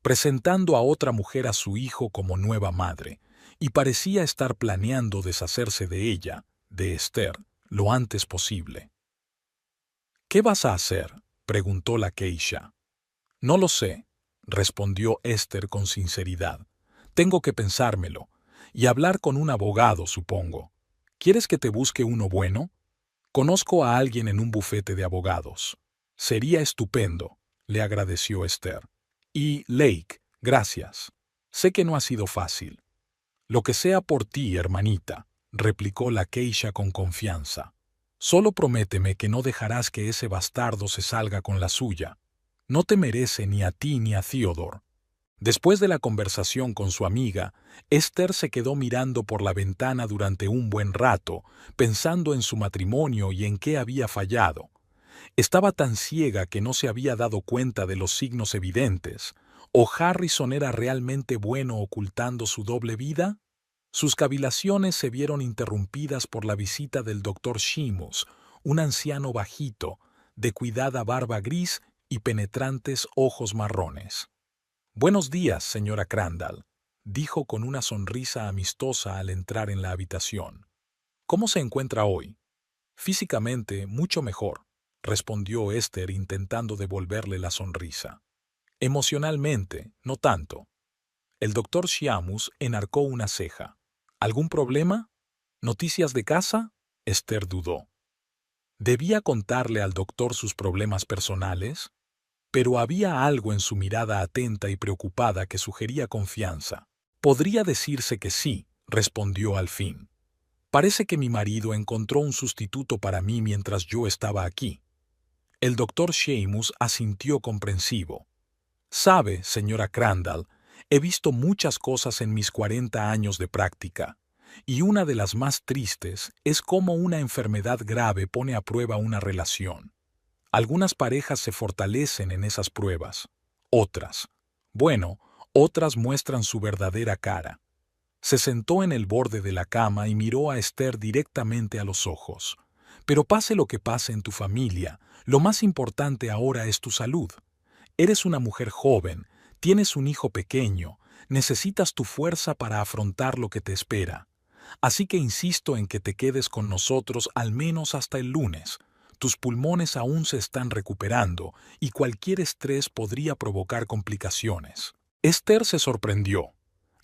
presentando a otra mujer a su hijo como nueva madre, y parecía estar planeando deshacerse de ella, de Esther, lo antes posible. ¿Qué vas a hacer?, preguntó la geisha. No lo sé, respondió Esther con sinceridad. Tengo que pensármelo, y hablar con un abogado, supongo. ¿Quieres que te busque uno bueno? Conozco a alguien en un bufete de abogados. Sería estupendo, le agradeció Esther. Y, Lake, gracias. Sé que no ha sido fácil. Lo que sea por ti, hermanita, replicó la geisha con confianza. Solo prométeme que no dejarás que ese bastardo se salga con la suya. No te merece ni a ti ni a Theodore. Después de la conversación con su amiga, Esther se quedó mirando por la ventana durante un buen rato, pensando en su matrimonio y en qué había fallado. Estaba tan ciega que no se había dado cuenta de los signos evidentes. ¿O Harrison era realmente bueno ocultando su doble vida? Sus cavilaciones se vieron interrumpidas por la visita del doctor Sheamus, un anciano bajito, de cuidada barba gris y penetrantes ojos marrones. «Buenos días, señora Crandall», dijo con una sonrisa amistosa al entrar en la habitación. «¿Cómo se encuentra hoy?» «Físicamente, mucho mejor», respondió Esther intentando devolverle la sonrisa. «Emocionalmente, no tanto». El doctor Sheamus enarcó una ceja. «¿Algún problema? ¿Noticias de casa?» Esther dudó. ¿Debía contarle al doctor sus problemas personales? Pero había algo en su mirada atenta y preocupada que sugería confianza. «Podría decirse que sí», respondió al fin. «Parece que mi marido encontró un sustituto para mí mientras yo estaba aquí». El doctor Sheamus asintió comprensivo. «Sabe, señora Crandall, he visto muchas cosas en mis 40 años de práctica, y una de las más tristes es cómo una enfermedad grave pone a prueba una relación. Algunas parejas se fortalecen en esas pruebas. Otras muestran su verdadera cara». Se sentó en el borde de la cama y miró a Esther directamente a los ojos. «Pero pase lo que pase en tu familia, lo más importante ahora es tu salud. Eres una mujer joven, tienes un hijo pequeño, necesitas tu fuerza para afrontar lo que te espera. Así que insisto en que te quedes con nosotros al menos hasta el lunes. Tus pulmones aún se están recuperando y cualquier estrés podría provocar complicaciones». Esther se sorprendió.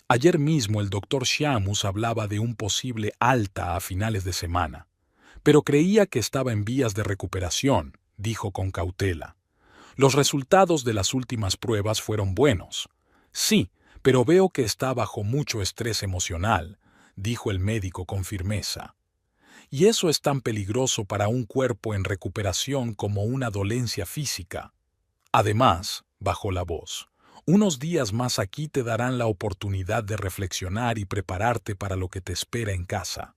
Ayer mismo el doctor Sheamus hablaba de un posible alta a finales de semana. «Pero creía que estaba en vías de recuperación», dijo con cautela. «Los resultados de las últimas pruebas fueron buenos». «Sí, pero veo que está bajo mucho estrés emocional», dijo el médico con firmeza. «Y eso es tan peligroso para un cuerpo en recuperación como una dolencia física. Además», bajó la voz, «unos días más aquí te darán la oportunidad de reflexionar y prepararte para lo que te espera en casa».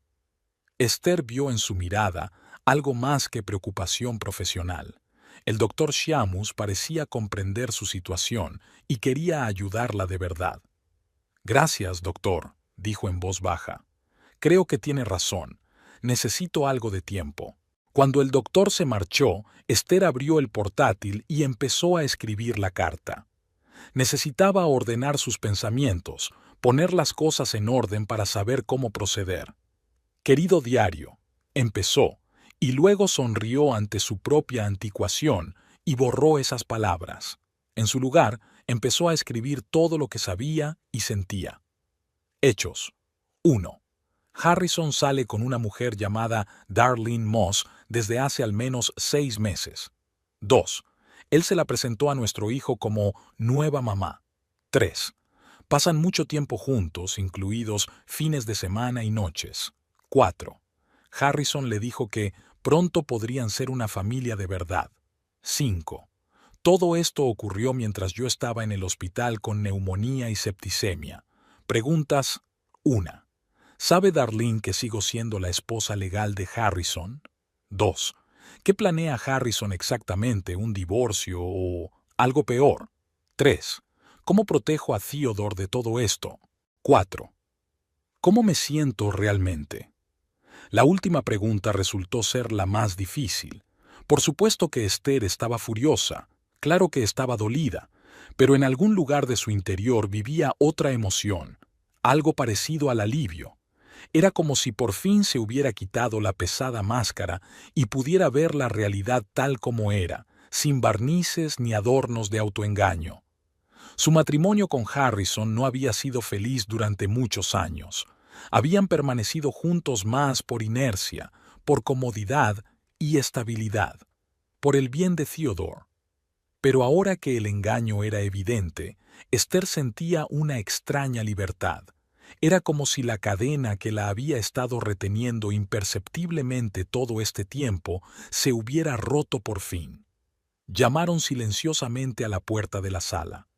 Esther vio en su mirada algo más que preocupación profesional. El doctor Sheamus parecía comprender su situación y quería ayudarla de verdad. «Gracias, doctor», dijo en voz baja. «Creo que tiene razón. Necesito algo de tiempo». Cuando el doctor se marchó, Esther abrió el portátil y empezó a escribir la carta. Necesitaba ordenar sus pensamientos, poner las cosas en orden para saber cómo proceder. «Querido diario», empezó, y luego sonrió ante su propia anticuación y borró esas palabras. En su lugar, empezó a escribir todo lo que sabía y sentía. Hechos. 1. Harrison sale con una mujer llamada Darlene Moss desde hace al menos 6 meses. 2. Él se la presentó a nuestro hijo como nueva mamá. 3. Pasan mucho tiempo juntos, incluidos fines de semana y noches. 4. Harrison le dijo que pronto podrían ser una familia de verdad. 5. Todo esto ocurrió mientras yo estaba en el hospital con neumonía y septicemia. Preguntas. 1. ¿Sabe Darlene que sigo siendo la esposa legal de Harrison? 2. ¿Qué planea Harrison exactamente, un divorcio o algo peor? 3. ¿Cómo protejo a Theodore de todo esto? 4. ¿Cómo me siento realmente? La última pregunta resultó ser la más difícil. Por supuesto que Esther estaba furiosa, claro que estaba dolida, pero en algún lugar de su interior vivía otra emoción, algo parecido al alivio. Era como si por fin se hubiera quitado la pesada máscara y pudiera ver la realidad tal como era, sin barnices ni adornos de autoengaño. Su matrimonio con Harrison no había sido feliz durante muchos años. Habían permanecido juntos más por inercia, por comodidad y estabilidad, por el bien de Theodore. Pero ahora que el engaño era evidente, Esther sentía una extraña libertad. Era como si la cadena que la había estado reteniendo imperceptiblemente todo este tiempo se hubiera roto por fin. Llamaron silenciosamente a la puerta de la sala.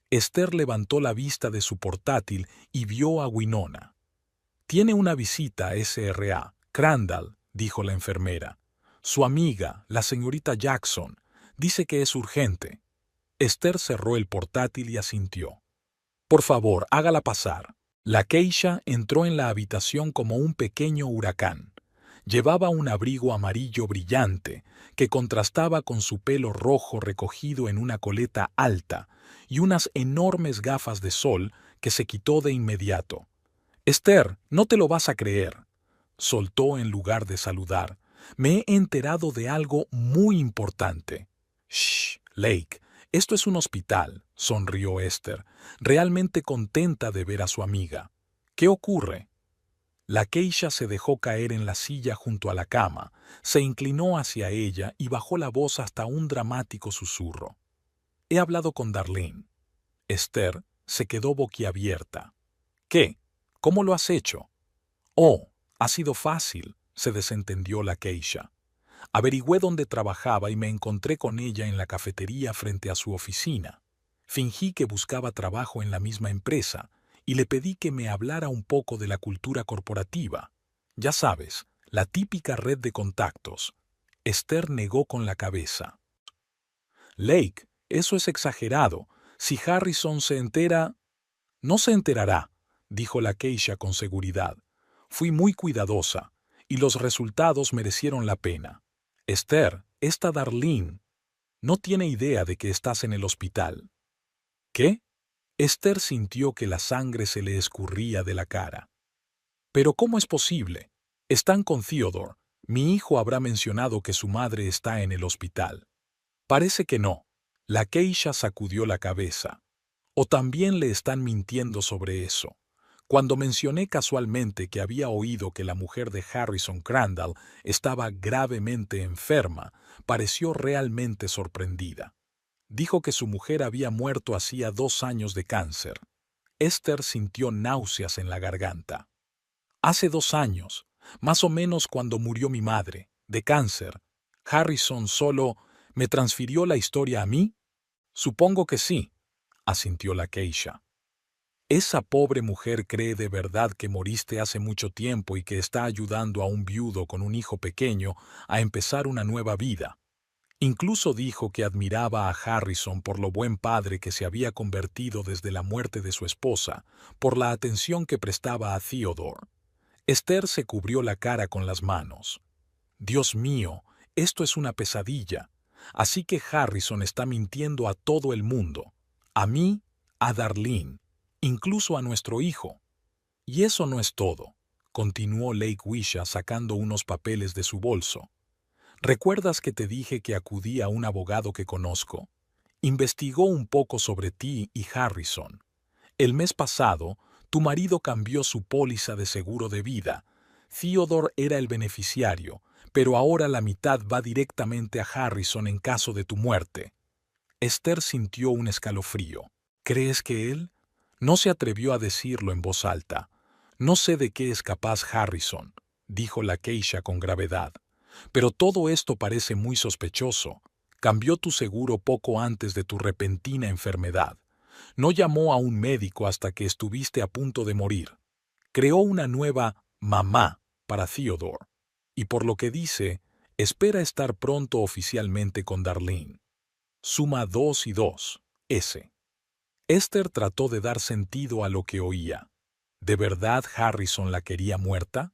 Esther levantó la vista de su portátil y vio a Winona. «Tiene una visita, S.R.A. Crandall», dijo la enfermera. «Su amiga, la señorita Jackson, dice que es urgente». Esther cerró el portátil y asintió. «Por favor, hágala pasar». La geisha entró en la habitación como un pequeño huracán. Llevaba un abrigo amarillo brillante que contrastaba con su pelo rojo recogido en una coleta alta y unas enormes gafas de sol que se quitó de inmediato. «Esther, no te lo vas a creer», soltó en lugar de saludar. «Me he enterado de algo muy importante». «Shh, Lake, esto es un hospital», sonrió Esther, realmente contenta de ver a su amiga. «¿Qué ocurre?» La geisha se dejó caer en la silla junto a la cama, se inclinó hacia ella y bajó la voz hasta un dramático susurro. «He hablado con Darlene». Esther se quedó boquiabierta. «¿Qué? ¿Cómo lo has hecho?» «Oh, ha sido fácil», se desentendió la geisha. «Averigüé dónde trabajaba y me encontré con ella en la cafetería frente a su oficina. Fingí que buscaba trabajo en la misma empresa y le pedí que me hablara un poco de la cultura corporativa. Ya sabes, la típica red de contactos». Esther negó con la cabeza. «Lake, eso es exagerado. Si Harrison se entera...» «No se enterará», dijo la geisha con seguridad. «Fui muy cuidadosa, y los resultados merecieron la pena. Esther, esta Darlene, no tiene idea de que estás en el hospital». «¿Qué?» Esther sintió que la sangre se le escurría de la cara. «¿Pero cómo es posible? Están con Theodore. Mi hijo habrá mencionado que su madre está en el hospital». «Parece que no». La geisha sacudió la cabeza. «O también le están mintiendo sobre eso. Cuando mencioné casualmente que había oído que la mujer de Harrison Crandall estaba gravemente enferma, pareció realmente sorprendida. Dijo que su mujer había muerto hacía 2 años de cáncer». Esther sintió náuseas en la garganta. «Hace 2 años, más o menos cuando murió mi madre, de cáncer. Harrison solo me transfirió la historia a mí». «Supongo que sí», asintió la geisha. «Esa pobre mujer cree de verdad que moriste hace mucho tiempo y que está ayudando a un viudo con un hijo pequeño a empezar una nueva vida. Incluso dijo que admiraba a Harrison por lo buen padre que se había convertido desde la muerte de su esposa, por la atención que prestaba a Theodore». Esther se cubrió la cara con las manos. «Dios mío, esto es una pesadilla. Así que Harrison está mintiendo a todo el mundo. A mí, a Darlene, incluso a nuestro hijo». «Y eso no es todo», continuó Lake Wisha sacando unos papeles de su bolso. «¿Recuerdas que te dije que acudí a un abogado que conozco? Investigó un poco sobre ti y Harrison. El mes pasado, tu marido cambió su póliza de seguro de vida. Theodore era el beneficiario, pero ahora la mitad va directamente a Harrison en caso de tu muerte». Esther sintió un escalofrío. «¿Crees que él?» No se atrevió a decirlo en voz alta. «No sé de qué es capaz Harrison», dijo la geisha con gravedad. «Pero todo esto parece muy sospechoso. Cambió tu seguro poco antes de tu repentina enfermedad. No llamó a un médico hasta que estuviste a punto de morir. Creó una nueva mamá para Theodore. Y por lo que dice, espera estar pronto oficialmente con Darlene. Suma 2 y 2, S». Esther trató de dar sentido a lo que oía. ¿De verdad Harrison la quería muerta?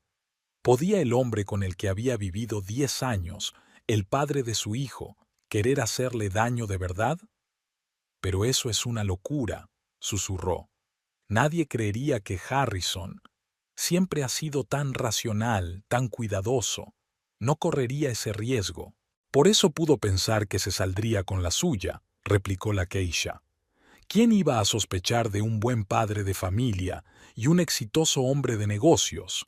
¿Podía el hombre con el que había vivido 10 años, el padre de su hijo, querer hacerle daño de verdad? Pero eso es una locura, susurró. Nadie creería que Harrison siempre ha sido tan racional, tan cuidadoso. No correría ese riesgo. Por eso pudo pensar que se saldría con la suya, replicó la Keisha. ¿Quién iba a sospechar de un buen padre de familia y un exitoso hombre de negocios?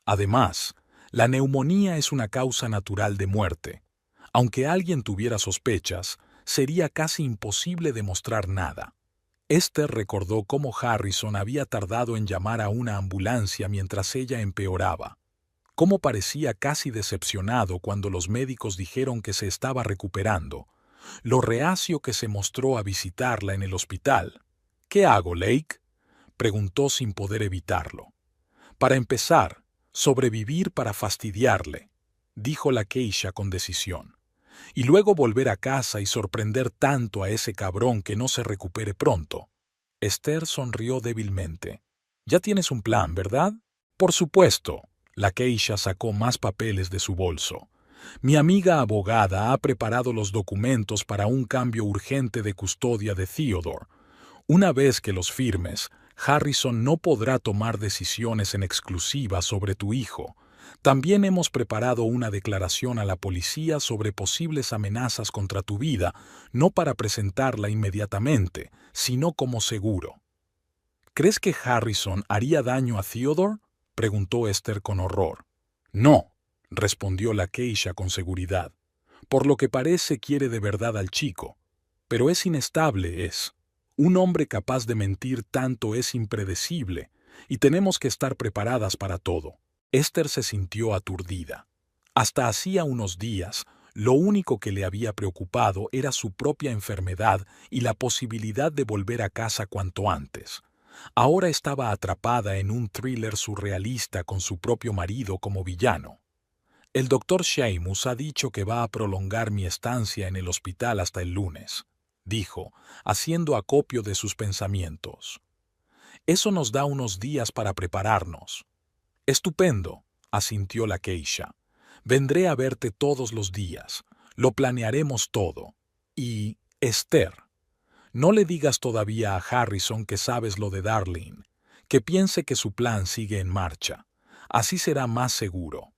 Además, la neumonía es una causa natural de muerte. Aunque alguien tuviera sospechas, sería casi imposible demostrar nada. Esther recordó cómo Harrison había tardado en llamar a una ambulancia mientras ella empeoraba. Cómo parecía casi decepcionado cuando los médicos dijeron que se estaba recuperando. Lo reacio que se mostró a visitarla en el hospital. ¿Qué hago, Lake?, preguntó sin poder evitarlo. Para empezar, sobrevivir para fastidiarle, dijo la Keisha con decisión. Y luego volver a casa y sorprender tanto a ese cabrón que no se recupere pronto. Esther sonrió débilmente. Ya tienes un plan, ¿verdad? Por supuesto. La Keisha sacó más papeles de su bolso. Mi amiga abogada ha preparado los documentos para un cambio urgente de custodia de Theodore. Una vez que los firmes, Harrison no podrá tomar decisiones en exclusiva sobre tu hijo. También hemos preparado una declaración a la policía sobre posibles amenazas contra tu vida, no para presentarla inmediatamente, sino como seguro. ¿Crees que Harrison haría daño a Theodore?, preguntó Esther con horror. No, respondió la Keisha con seguridad. Por lo que parece quiere de verdad al chico. Pero es inestable, es. Un hombre capaz de mentir tanto es impredecible, y tenemos que estar preparadas para todo. Esther se sintió aturdida. Hasta hacía unos días, lo único que le había preocupado era su propia enfermedad y la posibilidad de volver a casa cuanto antes. Ahora estaba atrapada en un thriller surrealista con su propio marido como villano. El doctor Sheamus ha dicho que va a prolongar mi estancia en el hospital hasta el lunes, dijo, haciendo acopio de sus pensamientos. Eso nos da unos días para prepararnos. Estupendo, asintió la Keisha. Vendré a verte todos los días. Lo planearemos todo. Y, Esther, no le digas todavía a Harrison que sabes lo de Darlene, que piense que su plan sigue en marcha. Así será más seguro.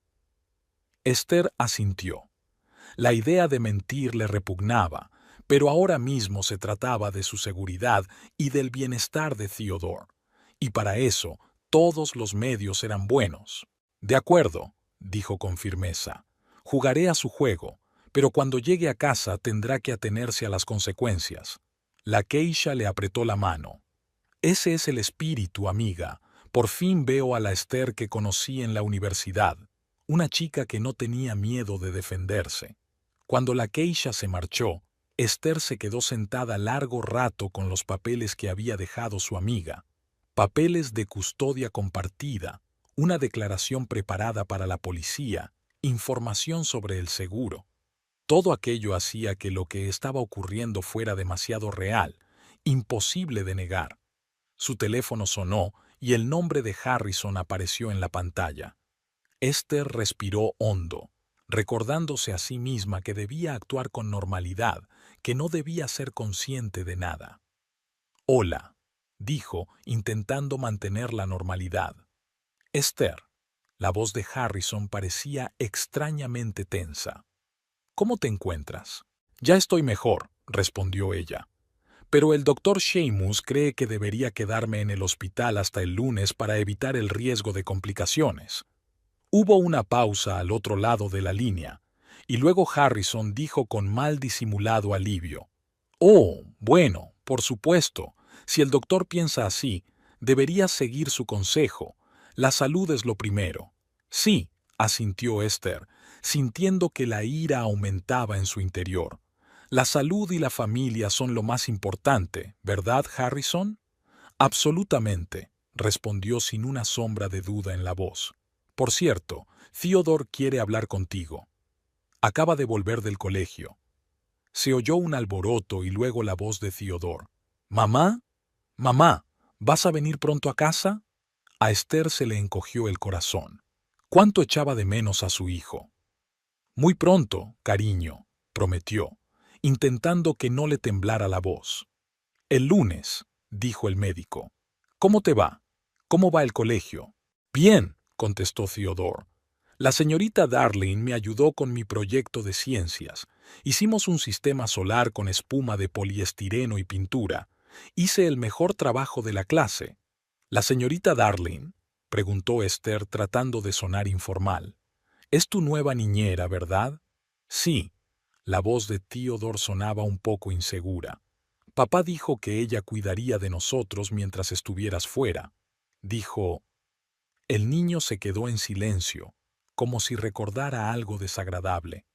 Esther asintió. La idea de mentir le repugnaba, pero ahora mismo se trataba de su seguridad y del bienestar de Theodore. Y para eso, todos los medios eran buenos. De acuerdo, dijo con firmeza. Jugaré a su juego, pero cuando llegue a casa tendrá que atenerse a las consecuencias. La Keisha le apretó la mano. Ese es el espíritu, amiga. Por fin veo a la Esther que conocí en la universidad, una chica que no tenía miedo de defenderse. Cuando la Keisha se marchó, Esther se quedó sentada largo rato con los papeles que había dejado su amiga. Papeles de custodia compartida, una declaración preparada para la policía, información sobre el seguro. Todo aquello hacía que lo que estaba ocurriendo fuera demasiado real, imposible de negar. Su teléfono sonó y el nombre de Harrison apareció en la pantalla. Esther respiró hondo, recordándose a sí misma que debía actuar con normalidad, que no debía ser consciente de nada. «Hola», dijo, intentando mantener la normalidad. «Esther». La voz de Harrison parecía extrañamente tensa. «¿Cómo te encuentras?» «Ya estoy mejor», respondió ella. «Pero el doctor Sheamus cree que debería quedarme en el hospital hasta el lunes para evitar el riesgo de complicaciones». Hubo una pausa al otro lado de la línea, y luego Harrison dijo con mal disimulado alivio. «Oh, bueno, por supuesto. Si el doctor piensa así, deberías seguir su consejo. La salud es lo primero». «Sí», asintió Esther, sintiendo que la ira aumentaba en su interior. «La salud y la familia son lo más importante, ¿verdad, Harrison?» «Absolutamente», respondió sin una sombra de duda en la voz. «Por cierto, Theodore quiere hablar contigo. Acaba de volver del colegio». Se oyó un alboroto y luego la voz de Theodore. «¿Mamá?». Mamá, ¿vas a venir pronto a casa? A Esther se le encogió el corazón. ¿Cuánto echaba de menos a su hijo? Muy pronto, cariño, prometió, intentando que no le temblara la voz. El lunes, dijo el médico. ¿Cómo te va? ¿Cómo va el colegio? Bien, contestó Theodore. La señorita Darling me ayudó con mi proyecto de ciencias. Hicimos un sistema solar con espuma de poliestireno y pintura. Hice el mejor trabajo de la clase. ¿La señorita Darling? Preguntó Esther tratando de sonar informal. Es tu nueva niñera, ¿verdad? Sí. La voz de Theodore sonaba un poco insegura. Papá dijo que ella cuidaría de nosotros mientras estuvieras fuera. Dijo. El niño se quedó en silencio, como si recordara algo desagradable.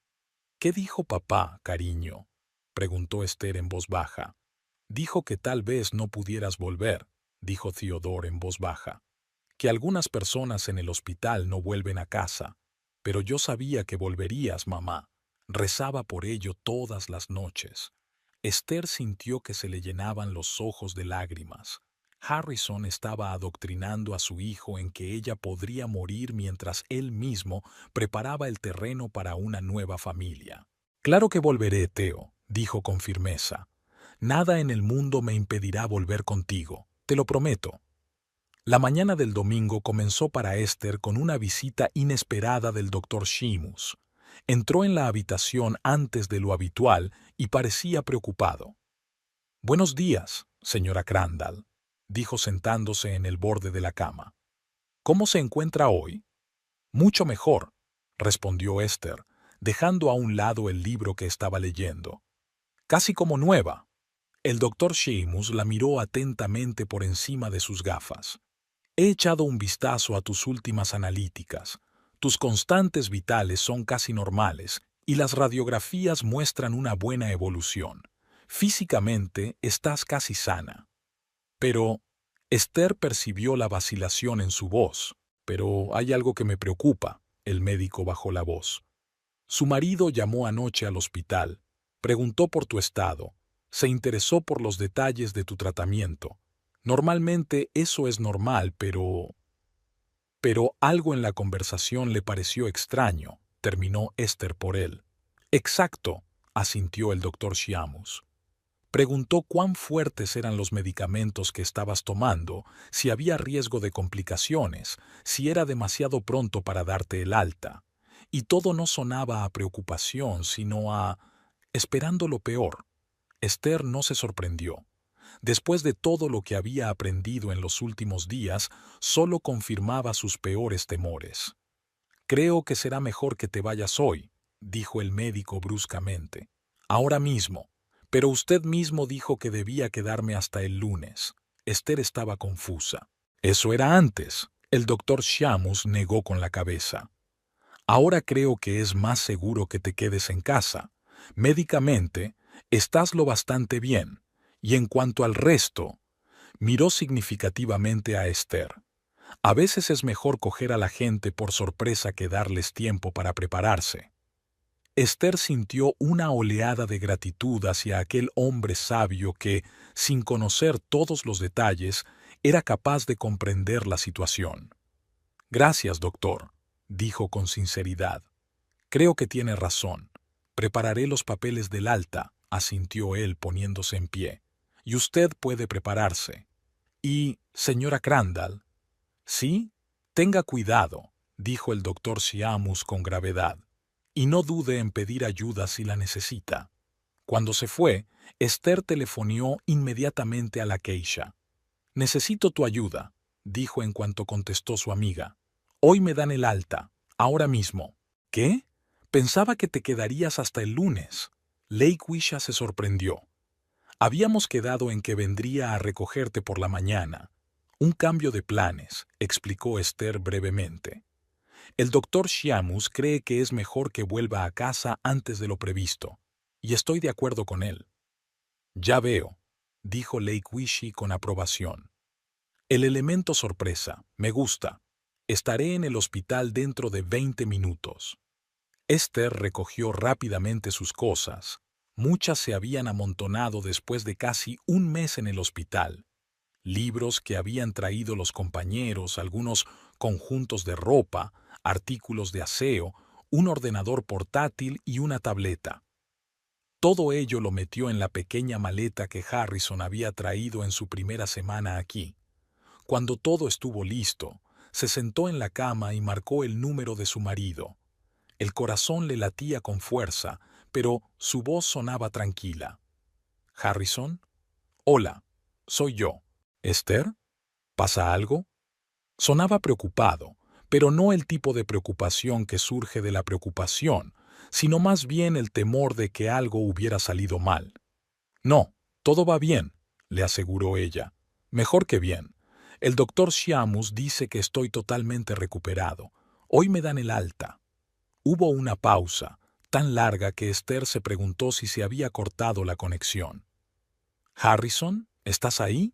¿Qué dijo papá, cariño? Preguntó Esther en voz baja. Dijo que tal vez no pudieras volver, dijo Theodore en voz baja. Que algunas personas en el hospital no vuelven a casa. Pero yo sabía que volverías, mamá. Rezaba por ello todas las noches. Esther sintió que se le llenaban los ojos de lágrimas. Harrison estaba adoctrinando a su hijo en que ella podría morir mientras él mismo preparaba el terreno para una nueva familia. Claro que volveré, Theo, dijo con firmeza. Nada en el mundo me impedirá volver contigo, te lo prometo. La mañana del domingo comenzó para Esther con una visita inesperada del doctor Sheamus. Entró en la habitación antes de lo habitual y parecía preocupado. «Buenos días, señora Crandall», dijo sentándose en el borde de la cama. «¿Cómo se encuentra hoy?» «Mucho mejor», respondió Esther, dejando a un lado el libro que estaba leyendo. «Casi como nueva». El doctor Sheamus la miró atentamente por encima de sus gafas. «He echado un vistazo a tus últimas analíticas. Tus constantes vitales son casi normales y las radiografías muestran una buena evolución. Físicamente estás casi sana». Pero Esther percibió la vacilación en su voz. «Pero hay algo que me preocupa», el médico bajó la voz. «Su marido llamó anoche al hospital, preguntó por tu estado, se interesó por los detalles de tu tratamiento. Normalmente eso es normal, pero algo en la conversación le pareció extraño», terminó Esther por él. «Exacto», asintió el doctor Sheamus. Preguntó cuán fuertes eran los medicamentos que estabas tomando, si había riesgo de complicaciones, si era demasiado pronto para darte el alta. Y todo no sonaba a preocupación, sino a esperando lo peor. Esther no se sorprendió. Después de todo lo que había aprendido en los últimos días, solo confirmaba sus peores temores. «Creo que será mejor que te vayas hoy», dijo el médico bruscamente. «Ahora mismo. Pero usted mismo dijo que debía quedarme hasta el lunes». Esther estaba confusa. «Eso era antes», el doctor Sheamus negó con la cabeza. «Ahora creo que es más seguro que te quedes en casa. Médicamente, estás lo bastante bien. Y en cuanto al resto», miró significativamente a Esther. «A veces es mejor coger a la gente por sorpresa que darles tiempo para prepararse». Esther sintió una oleada de gratitud hacia aquel hombre sabio que, sin conocer todos los detalles, era capaz de comprender la situación. «Gracias, doctor», dijo con sinceridad. «Creo que tiene razón. Prepararé los papeles del alta», asintió él poniéndose en pie. «Y usted puede prepararse. Y, señora Crandall». «Sí, tenga cuidado», dijo el doctor Sheamus con gravedad. «Y no dude en pedir ayuda si la necesita». Cuando se fue, Esther telefonió inmediatamente a la Keisha. «Necesito tu ayuda», dijo en cuanto contestó su amiga. «Hoy me dan el alta, ahora mismo». «¿Qué? Pensaba que te quedarías hasta el lunes». Lakeisha se sorprendió. «Habíamos quedado en que vendría a recogerte por la mañana». «Un cambio de planes», explicó Esther brevemente. «El doctor Sheamus cree que es mejor que vuelva a casa antes de lo previsto, y estoy de acuerdo con él». «Ya veo», dijo Lakeisha con aprobación. «El elemento sorpresa, me gusta. Estaré en el hospital dentro de 20 minutos». Esther recogió rápidamente sus cosas. Muchas se habían amontonado después de casi un mes en el hospital. libros que habían traído los compañeros, algunos conjuntos de ropa, artículos de aseo, un ordenador portátil y una tableta. Todo ello lo metió en la pequeña maleta que Harrison había traído en su primera semana aquí. Cuando todo estuvo listo, se sentó en la cama y marcó el número de su marido. El corazón le latía con fuerza, pero su voz sonaba tranquila. «Harrison, hola, soy yo. ¿Esther? ¿Pasa algo?» Sonaba preocupado, pero no el tipo de preocupación que surge de la preocupación, sino más bien el temor de que algo hubiera salido mal. «No, todo va bien», le aseguró ella. «Mejor que bien. El doctor Shamus dice que estoy totalmente recuperado. Hoy me dan el alta». Hubo una pausa, tan larga que Esther se preguntó si se había cortado la conexión. «Harrison, ¿estás ahí?»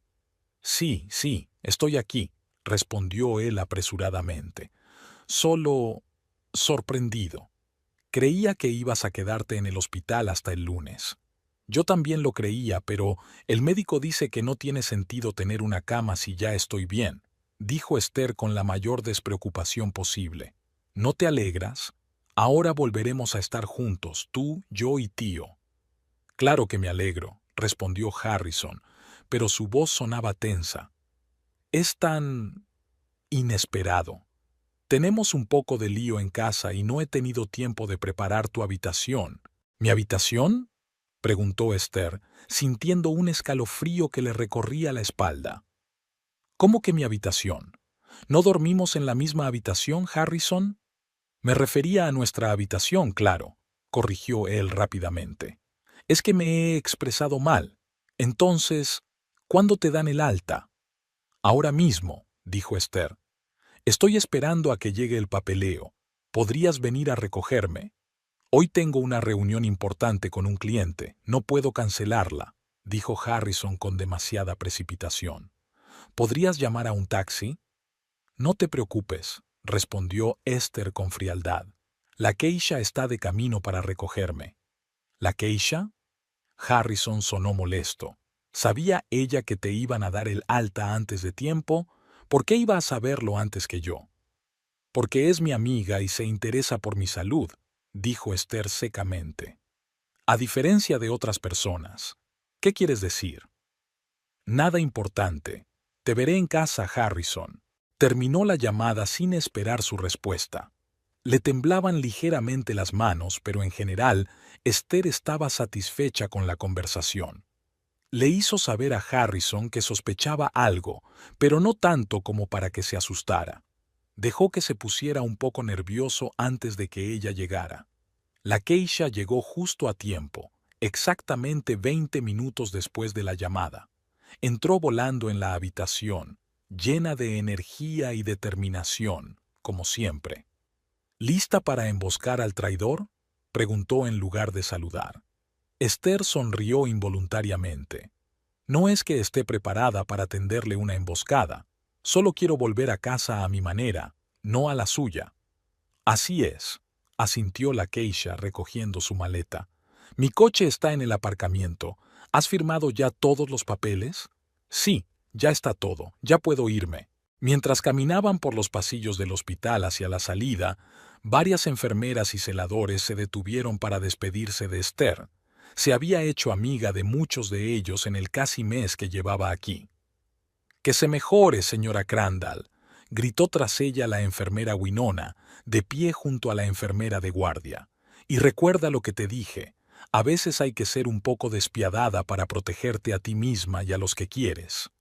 «Sí, sí, estoy aquí», respondió él apresuradamente. «Solo sorprendido. Creía que ibas a quedarte en el hospital hasta el lunes». «Yo también lo creía, pero el médico dice que no tiene sentido tener una cama si ya estoy bien», dijo Esther con la mayor despreocupación posible. «¿No te alegras? Ahora volveremos a estar juntos, tú, yo y tío». «Claro que me alegro», respondió Harrison, pero su voz sonaba tensa. «Es tan inesperado. Tenemos un poco de lío en casa y no he tenido tiempo de preparar tu habitación». «¿Mi habitación?», preguntó Esther, sintiendo un escalofrío que le recorría la espalda. «¿Cómo que mi habitación? ¿No dormimos en la misma habitación, Harrison?» «Me refería a nuestra habitación, claro», corrigió él rápidamente. «Es que me he expresado mal. Entonces, ¿cuándo te dan el alta?» «Ahora mismo», dijo Esther. «Estoy esperando a que llegue el papeleo. ¿Podrías venir a recogerme?» «Hoy tengo una reunión importante con un cliente. No puedo cancelarla», dijo Harrison con demasiada precipitación. «¿Podrías llamar a un taxi?» «No te preocupes», respondió Esther con frialdad. «La Keisha está de camino para recogerme». «¿La Keisha?» Harrison sonó molesto. ¿Sabía ella que te iban a dar el alta antes de tiempo? ¿Por qué iba a saberlo antes que yo? «Porque es mi amiga y se interesa por mi salud», dijo Esther secamente. «A diferencia de otras personas». «¿Qué quieres decir?» «Nada importante. Te veré en casa, Harrison». Terminó la llamada sin esperar su respuesta. Le temblaban ligeramente las manos, pero en general, Esther estaba satisfecha con la conversación. Le hizo saber a Harrison que sospechaba algo, pero no tanto como para que se asustara. Dejó que se pusiera un poco nervioso antes de que ella llegara. La Keisha llegó justo a tiempo, exactamente 20 minutos después de la llamada. Entró volando en la habitación, llena de energía y determinación, como siempre. «¿Lista para emboscar al traidor?», preguntó en lugar de saludar. Esther sonrió involuntariamente. «No es que esté preparada para tenderle una emboscada. Solo quiero volver a casa a mi manera, no a la suya». «Así es», asintió la Keisha recogiendo su maleta. «Mi coche está en el aparcamiento. ¿Has firmado ya todos los papeles?» «Sí, ya está todo. Ya puedo irme». Mientras caminaban por los pasillos del hospital hacia la salida, varias enfermeras y celadores se detuvieron para despedirse de Esther. Se había hecho amiga de muchos de ellos en el casi mes que llevaba aquí. «Que se mejore, señora Crandall», gritó tras ella la enfermera Winona, de pie junto a la enfermera de guardia. «Y recuerda lo que te dije. A veces hay que ser un poco despiadada para protegerte a ti misma y a los que quieres».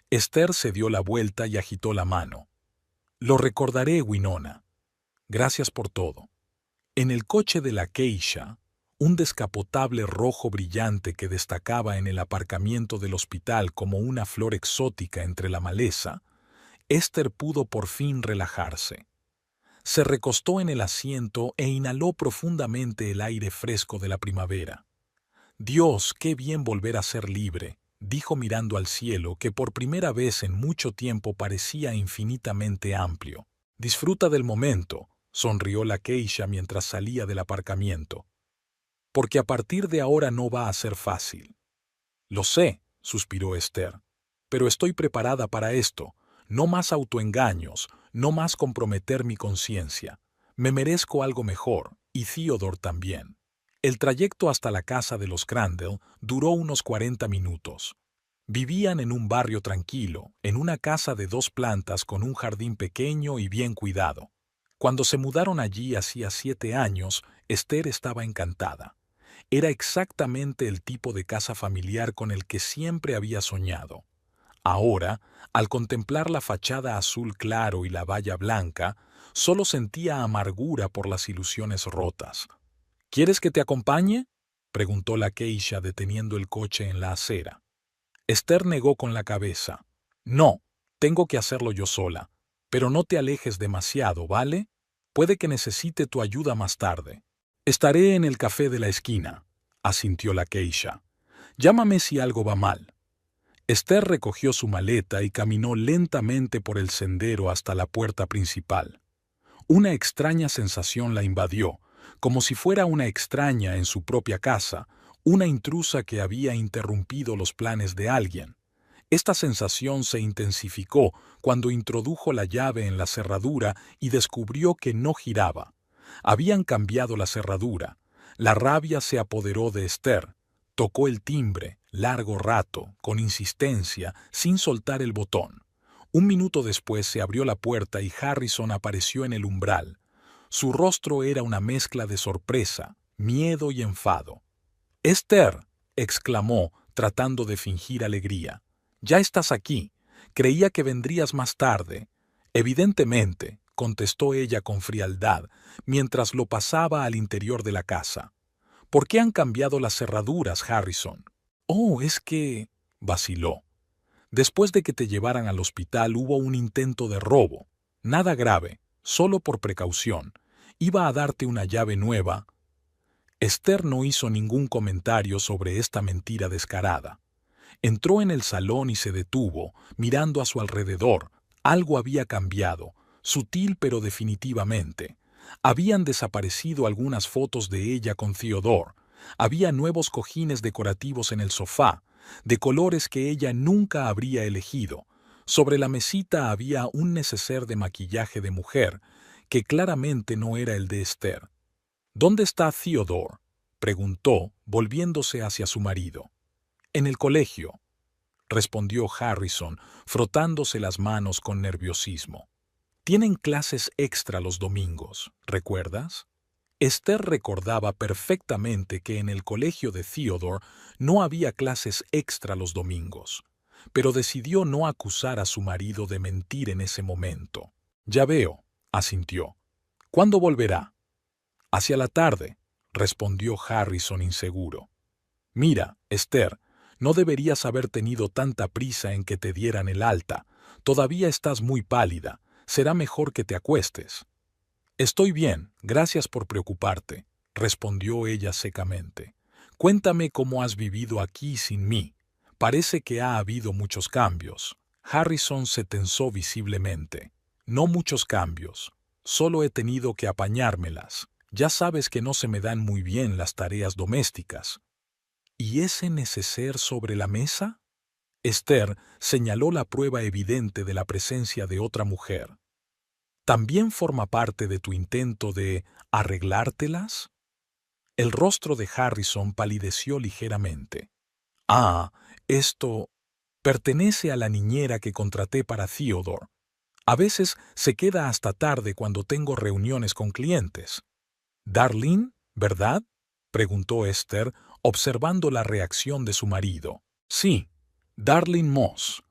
Esther se dio la vuelta y agitó la mano. «Lo recordaré, Winona. Gracias por todo». En el coche de la Keisha, un descapotable rojo brillante que destacaba en el aparcamiento del hospital como una flor exótica entre la maleza, Esther pudo por fin relajarse. Se recostó en el asiento e inhaló profundamente el aire fresco de la primavera. «Dios, qué bien volver a ser libre», dijo mirando al cielo que por primera vez en mucho tiempo parecía infinitamente amplio. «Disfruta del momento», sonrió la Keisha mientras salía del aparcamiento. «Porque a partir de ahora no va a ser fácil». «Lo sé», suspiró Esther, pero estoy preparada para esto. No más autoengaños, no más comprometer mi conciencia. Me merezco algo mejor, y Theodore también. El trayecto hasta la casa de los Crandall duró unos 40 minutos. Vivían en un barrio tranquilo, en una casa de 2 plantas con un jardín pequeño y bien cuidado. Cuando se mudaron allí hacía 7 años, Esther estaba encantada. Era exactamente el tipo de casa familiar con el que siempre había soñado. Ahora, al contemplar la fachada azul claro y la valla blanca, solo sentía amargura por las ilusiones rotas. ¿Quieres que te acompañe?, preguntó la geisha deteniendo el coche en la acera. Esther negó con la cabeza. No, tengo que hacerlo yo sola. Pero no te alejes demasiado, ¿vale? Puede que necesite tu ayuda más tarde. Estaré en el café de la esquina, asintió la geisha. Llámame si algo va mal. Esther recogió su maleta y caminó lentamente por el sendero hasta la puerta principal. Una extraña sensación la invadió, como si fuera una extraña en su propia casa, una intrusa que había interrumpido los planes de alguien. Esta sensación se intensificó cuando introdujo la llave en la cerradura y descubrió que no giraba. Habían cambiado la cerradura. La rabia se apoderó de Esther. Tocó el timbre, largo rato, con insistencia, sin soltar el botón. Un minuto después se abrió la puerta y Harrison apareció en el umbral. Su rostro era una mezcla de sorpresa, miedo y enfado. «Esther», exclamó, tratando de fingir alegría. «Ya estás aquí. Creía que vendrías más tarde». «Evidentemente», contestó ella con frialdad, mientras lo pasaba al interior de la casa. «¿Por qué han cambiado las cerraduras, Harrison?» «Oh, es que...» vaciló. «Después de que te llevaran al hospital hubo un intento de robo. Nada grave, solo por precaución. Iba a darte una llave nueva». Esther no hizo ningún comentario sobre esta mentira descarada. Entró en el salón y se detuvo, mirando a su alrededor. Algo había cambiado, sutil pero definitivamente. Habían desaparecido algunas fotos de ella con Theodore. Había nuevos cojines decorativos en el sofá, de colores que ella nunca habría elegido. Sobre la mesita había un neceser de maquillaje de mujer, que claramente no era el de Esther. «¿Dónde está Theodore?», preguntó, volviéndose hacia su marido. «En el colegio», respondió Harrison, frotándose las manos con nerviosismo. «Tienen clases extra los domingos, ¿recuerdas?». Esther recordaba perfectamente que en el colegio de Theodore no había clases extra los domingos, pero decidió no acusar a su marido de mentir en ese momento. «Ya veo», asintió. «¿Cuándo volverá?». «Hacia la tarde», respondió Harrison inseguro. «Mira, Esther, no deberías haber tenido tanta prisa en que te dieran el alta. Todavía estás muy pálida. Será mejor que te acuestes». «Estoy bien, gracias por preocuparte», respondió ella secamente. «Cuéntame cómo has vivido aquí sin mí. Parece que ha habido muchos cambios». Harrison se tensó visiblemente. «No muchos cambios. Solo he tenido que apañármelas. Ya sabes que no se me dan muy bien las tareas domésticas». «¿Y ese neceser sobre la mesa?». Esther señaló la prueba evidente de la presencia de otra mujer. «¿También forma parte de tu intento de arreglártelas?». El rostro de Harrison palideció ligeramente. «Ah, esto pertenece a la niñera que contraté para Theodore. A veces se queda hasta tarde cuando tengo reuniones con clientes». «Darlene, ¿verdad?», preguntó Esther, observando la reacción de su marido. «Sí, Darlene Moss.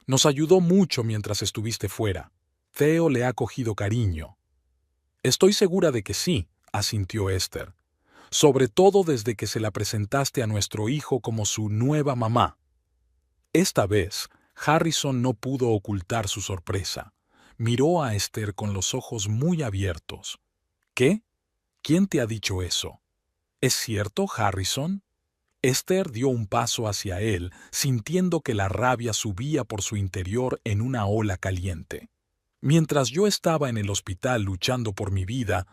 Nos ayudó mucho mientras estuviste fuera. Theo le ha cogido cariño». «Estoy segura de que sí», asintió Esther. «Sobre todo desde que se la presentaste a nuestro hijo como su nueva mamá». Esta vez, Harrison no pudo ocultar su sorpresa. Miró a Esther con los ojos muy abiertos. «¿Qué? ¿Quién te ha dicho eso?». «¿Es cierto, Harrison?». Esther dio un paso hacia él, sintiendo que la rabia subía por su interior en una ola caliente. «Mientras yo estaba en el hospital luchando por mi vida,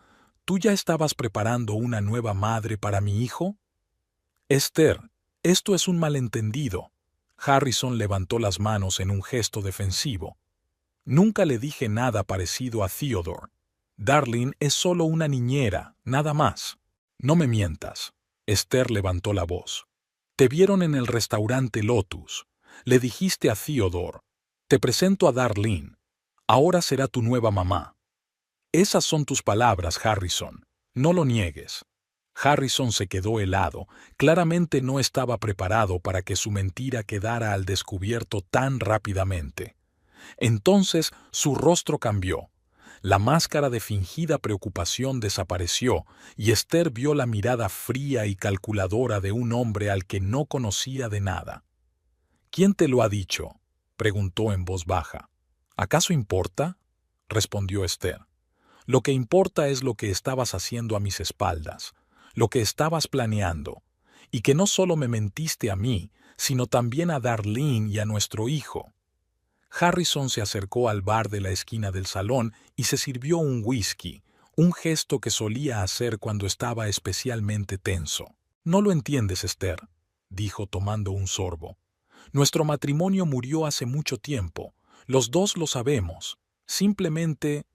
¿tú ya estabas preparando una nueva madre para mi hijo?». «Esther, esto es un malentendido». Harrison levantó las manos en un gesto defensivo. Nunca le dije nada parecido a Theodore. Darlene es solo una niñera, nada más. No me mientas. Esther levantó la voz. Te vieron en el restaurante Lotus. Le dijiste a Theodore, te presento a Darlene. Ahora será tu nueva mamá. Esas son tus palabras, Harrison. No lo niegues. Harrison se quedó helado. Claramente no estaba preparado para que su mentira quedara al descubierto tan rápidamente. Entonces su rostro cambió. La máscara de fingida preocupación desapareció y Esther vio la mirada fría y calculadora de un hombre al que no conocía de nada. ¿Quién te lo ha dicho?, preguntó en voz baja. ¿Acaso importa?, respondió Esther. Lo que importa es lo que estabas haciendo a mis espaldas, lo que estabas planeando, y que no solo me mentiste a mí, sino también a Darlene y a nuestro hijo. Harrison se acercó al bar de la esquina del salón y se sirvió un whisky, un gesto que solía hacer cuando estaba especialmente tenso. No lo entiendes, Esther, dijo tomando un sorbo. Nuestro matrimonio murió hace mucho tiempo. Los dos lo sabemos. Simplemente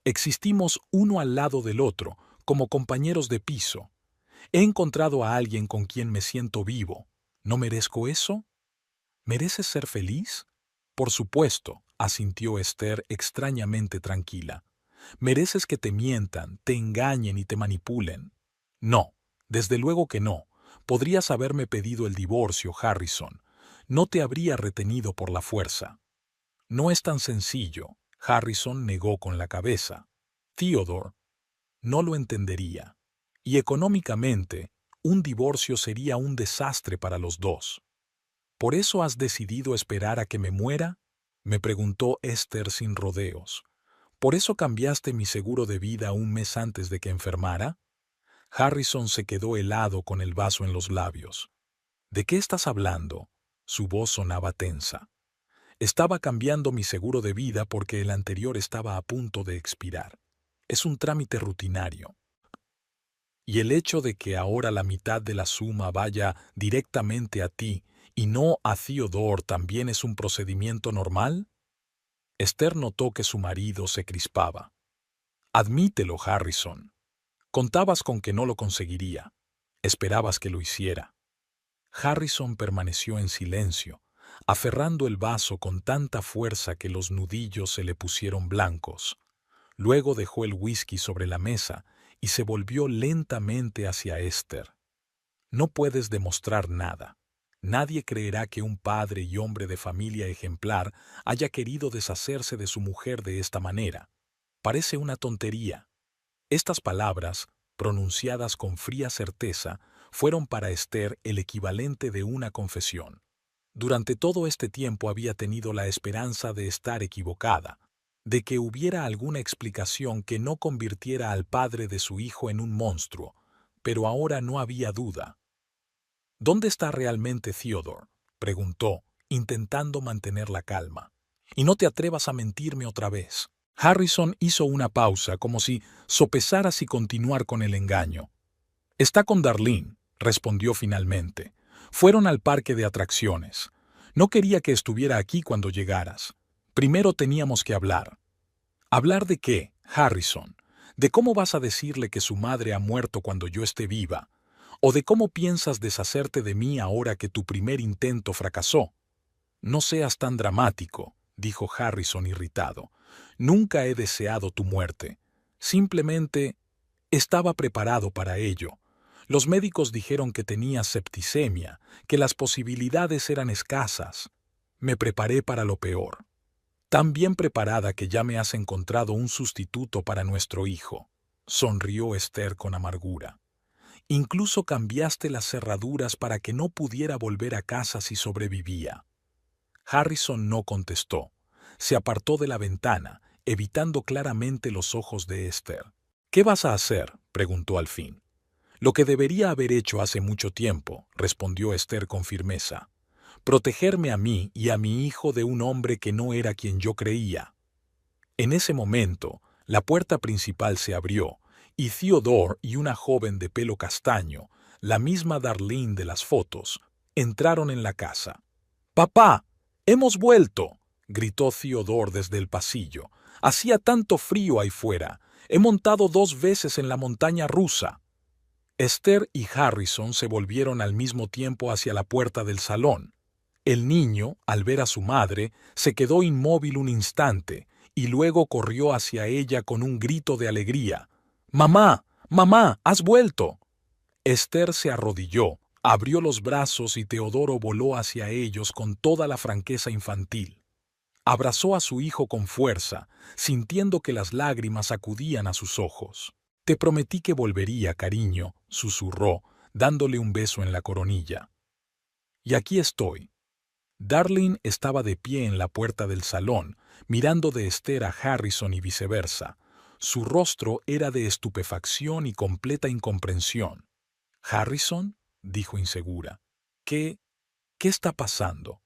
existimos uno al lado del otro, como compañeros de piso. He encontrado a alguien con quien me siento vivo. ¿No merezco eso? ¿Mereces ser feliz? Por supuesto, asintió Esther extrañamente tranquila. Mereces que te mientan, te engañen y te manipulen. No, desde luego que no. Podrías haberme pedido el divorcio, Harrison. No te habría retenido por la fuerza. No es tan sencillo. Harrison negó con la cabeza. Theodore no lo entendería. Y económicamente, un divorcio sería un desastre para los dos. ¿Por eso has decidido esperar a que me muera?, me preguntó Esther sin rodeos. ¿Por eso cambiaste mi seguro de vida un mes antes de que enfermara? Harrison se quedó helado con el vaso en los labios. ¿De qué estás hablando? Su voz sonaba tensa. Estaba cambiando mi seguro de vida porque el anterior estaba a punto de expirar. Es un trámite rutinario. Y el hecho de que ahora la mitad de la suma vaya directamente a ti y no a Theodore también es un procedimiento normal. Esther notó que su marido se crispaba. Admítelo, Harrison. Contabas con que no lo conseguiría. Esperabas que lo hiciera. Harrison permaneció en silencio, aferrando el vaso con tanta fuerza que los nudillos se le pusieron blancos. Luego dejó el whisky sobre la mesa y se volvió lentamente hacia Esther. No puedes demostrar nada. Nadie creerá que un padre y hombre de familia ejemplar haya querido deshacerse de su mujer de esta manera. Parece una tontería. Estas palabras, pronunciadas con fría certeza, fueron para Esther el equivalente de una confesión. Durante todo este tiempo había tenido la esperanza de estar equivocada, de que hubiera alguna explicación que no convirtiera al padre de su hijo en un monstruo, pero ahora no había duda. ¿Dónde está realmente Theodore?, preguntó, intentando mantener la calma. Y no te atrevas a mentirme otra vez. Harrison hizo una pausa como si sopesara si continuar con el engaño. Está con Darlene, respondió finalmente. Fueron al parque de atracciones. No quería que estuviera aquí cuando llegaras. Primero teníamos que hablar. ¿Hablar de qué, Harrison? ¿De cómo vas a decirle que su madre ha muerto cuando yo esté viva? ¿O de cómo piensas deshacerte de mí ahora que tu primer intento fracasó? No seas tan dramático, dijo Harrison irritado. Nunca he deseado tu muerte. Simplemente estaba preparado para ello. Los médicos dijeron que tenías septicemia, que las posibilidades eran escasas. Me preparé para lo peor. Tan bien preparada que ya me has encontrado un sustituto para nuestro hijo, sonrió Esther con amargura. Incluso cambiaste las cerraduras para que no pudiera volver a casa si sobrevivía. Harrison no contestó. Se apartó de la ventana, evitando claramente los ojos de Esther. ¿Qué vas a hacer?, preguntó al fin. Lo que debería haber hecho hace mucho tiempo, respondió Esther con firmeza. Protegerme a mí y a mi hijo de un hombre que no era quien yo creía. En ese momento, la puerta principal se abrió, y Theodore y una joven de pelo castaño, la misma Darlene de las fotos, entraron en la casa. ¡Papá! ¡Hemos vuelto!, gritó Theodore desde el pasillo. Hacía tanto frío ahí fuera. He montado 2 veces en la montaña rusa. Esther y Harrison se volvieron al mismo tiempo hacia la puerta del salón. El niño, al ver a su madre, se quedó inmóvil un instante y luego corrió hacia ella con un grito de alegría. ¡Mamá! ¡Mamá! ¡Has vuelto! Esther se arrodilló, abrió los brazos y Teodoro voló hacia ellos con toda la franqueza infantil. Abrazó a su hijo con fuerza, sintiendo que las lágrimas acudían a sus ojos. «Te prometí que volvería, cariño», susurró, dándole un beso en la coronilla. «Y aquí estoy». Darlene estaba de pie en la puerta del salón, mirando de Esther a Harrison y viceversa. Su rostro era de estupefacción y completa incomprensión. «¿Harrison?», dijo insegura. ¿Qué está pasando?»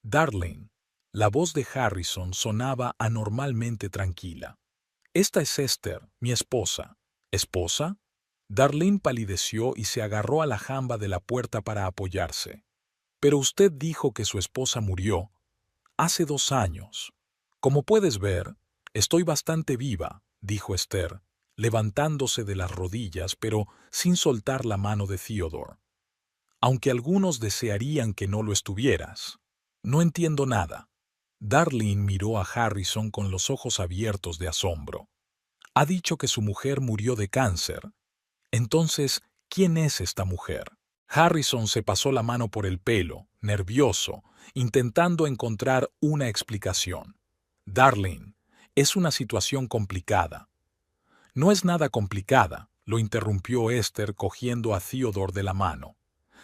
«Darlene». La voz de Harrison sonaba anormalmente tranquila. «Esta es Esther, mi esposa». «¿Esposa?». Darlene palideció y se agarró a la jamba de la puerta para apoyarse. «Pero usted dijo que su esposa murió hace 2 años. Como puedes ver, estoy bastante viva», dijo Esther, levantándose de las rodillas pero sin soltar la mano de Theodore. «Aunque algunos desearían que no lo estuvieras. No entiendo nada». Darlene miró a Harrison con los ojos abiertos de asombro. «Ha dicho que su mujer murió de cáncer. Entonces, ¿quién es esta mujer?». Harrison se pasó la mano por el pelo, nervioso, intentando encontrar una explicación. «Darlene, es una situación complicada». «No es nada complicada», lo interrumpió Esther cogiendo a Theodore de la mano.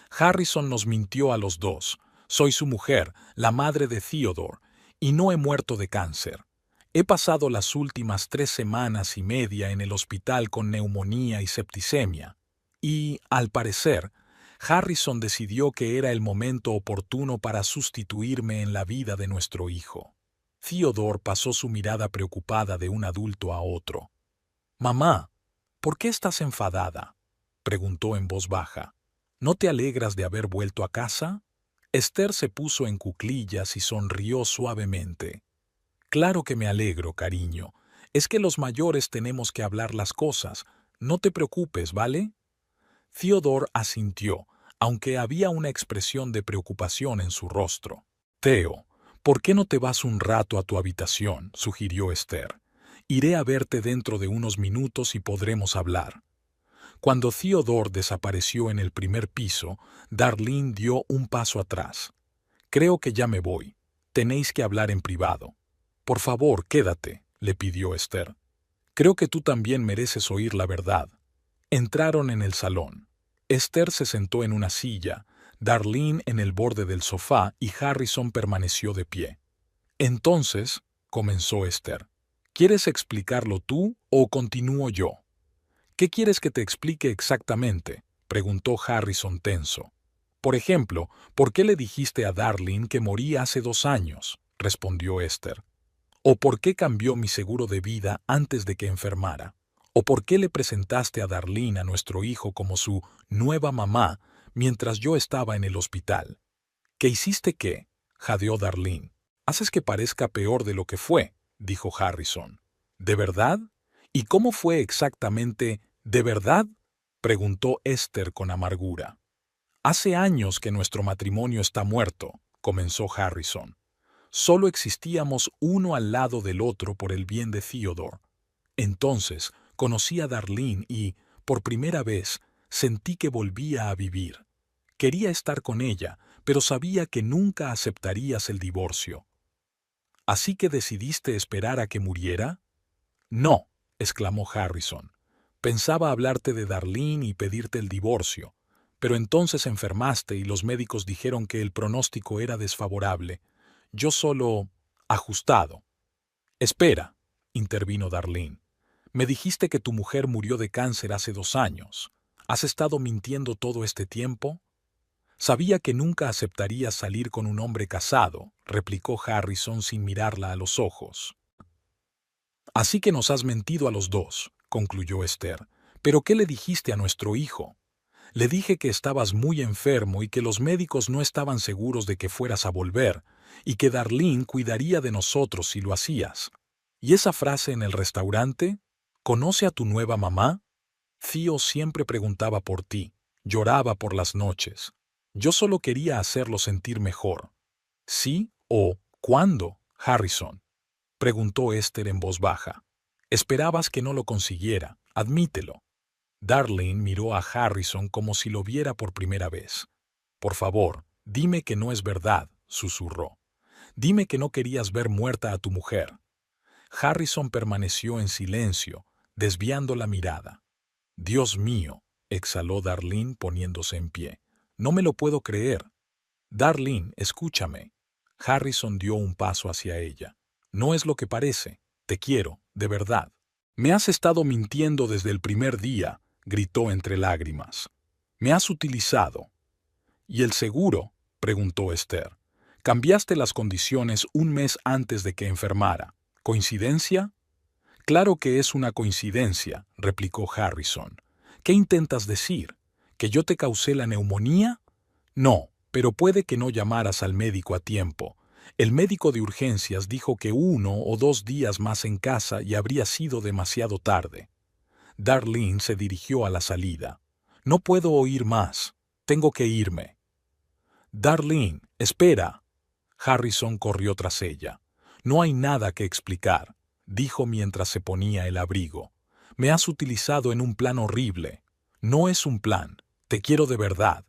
«Harrison nos mintió a los dos. Soy su mujer, la madre de Theodore, y no he muerto de cáncer. He pasado las últimas 3 semanas y media en el hospital con neumonía y septicemia. Y, al parecer, Harrison decidió que era el momento oportuno para sustituirme en la vida de nuestro hijo». Theodore pasó su mirada preocupada de un adulto a otro. «Mamá, ¿por qué estás enfadada?», preguntó en voz baja. «¿No te alegras de haber vuelto a casa?». Esther se puso en cuclillas y sonrió suavemente. «Claro que me alegro, cariño. Es que los mayores tenemos que hablar las cosas. No te preocupes, ¿vale?». Theodore asintió, aunque había una expresión de preocupación en su rostro. «Theo, ¿por qué no te vas un rato a tu habitación?», sugirió Esther. «Iré a verte dentro de unos minutos y podremos hablar». Cuando Theodore desapareció en el primer piso, Darlene dio un paso atrás. «Creo que ya me voy. Tenéis que hablar en privado». «Por favor, quédate», le pidió Esther. «Creo que tú también mereces oír la verdad». Entraron en el salón. Esther se sentó en una silla, Darlene en el borde del sofá y Harrison permaneció de pie. «Entonces», comenzó Esther, «¿quieres explicarlo tú o continúo yo?». «¿Qué quieres que te explique exactamente?», preguntó Harrison tenso. «Por ejemplo, ¿por qué le dijiste a Darlene que moría hace 2 años?», respondió Esther. «¿O por qué cambió mi seguro de vida antes de que enfermara? ¿O por qué le presentaste a Darlene a nuestro hijo como su nueva mamá mientras yo estaba en el hospital?». «¿Qué hiciste qué?», jadeó Darlene. «Haces que parezca peor de lo que fue», dijo Harrison. «¿De verdad? ¿Y cómo fue exactamente de verdad?», preguntó Esther con amargura. «Hace años que nuestro matrimonio está muerto», comenzó Harrison. «Solo existíamos uno al lado del otro por el bien de Theodore. Entonces conocí a Darlene y, por primera vez, sentí que volvía a vivir. Quería estar con ella, pero sabía que nunca aceptarías el divorcio». «¿Así que decidiste esperar a que muriera?». «No», exclamó Harrison. «Pensaba hablarte de Darlene y pedirte el divorcio, pero entonces enfermaste y los médicos dijeron que el pronóstico era desfavorable. Yo solo... ajustado». «Espera», intervino Darlene. «Me dijiste que tu mujer murió de cáncer hace 2 años. ¿Has estado mintiendo todo este tiempo?». «Sabía que nunca aceptarías salir con un hombre casado», replicó Harrison sin mirarla a los ojos. «Así que nos has mentido a los dos», concluyó Esther. «¿Pero qué le dijiste a nuestro hijo?». Le dije que estabas muy enfermo y que los médicos no estaban seguros de que fueras a volver, y que Darlene cuidaría de nosotros si lo hacías. ¿Y esa frase en el restaurante? ¿Conoce a tu nueva mamá? Theo siempre preguntaba por ti, lloraba por las noches. Yo solo quería hacerlo sentir mejor. ¿Sí o cuándo, Harrison?, preguntó Esther en voz baja. Esperabas que no lo consiguiera, admítelo. Darlene miró a Harrison como si lo viera por primera vez. Por favor, dime que no es verdad, susurró. Dime que no querías ver muerta a tu mujer. Harrison permaneció en silencio, desviando la mirada. Dios mío, exhaló Darlene poniéndose en pie. No me lo puedo creer. Darlene, escúchame. Harrison dio un paso hacia ella. No es lo que parece. Te quiero, de verdad. Me has estado mintiendo desde el primer día, gritó entre lágrimas. Me has utilizado. ¿Y el seguro?, preguntó Esther. Cambiaste las condiciones un mes antes de que enfermara. ¿Coincidencia? Claro que es una coincidencia, replicó Harrison. ¿Qué intentas decir? ¿Que yo te causé la neumonía? No, pero puede que no llamaras al médico a tiempo. El médico de urgencias dijo que 1 o 2 días más en casa y habría sido demasiado tarde. Darlene se dirigió a la salida. No puedo oír más. Tengo que irme. Darlene, espera. Harrison corrió tras ella. No hay nada que explicar, dijo mientras se ponía el abrigo. Me has utilizado en un plan horrible. No es un plan. Te quiero de verdad.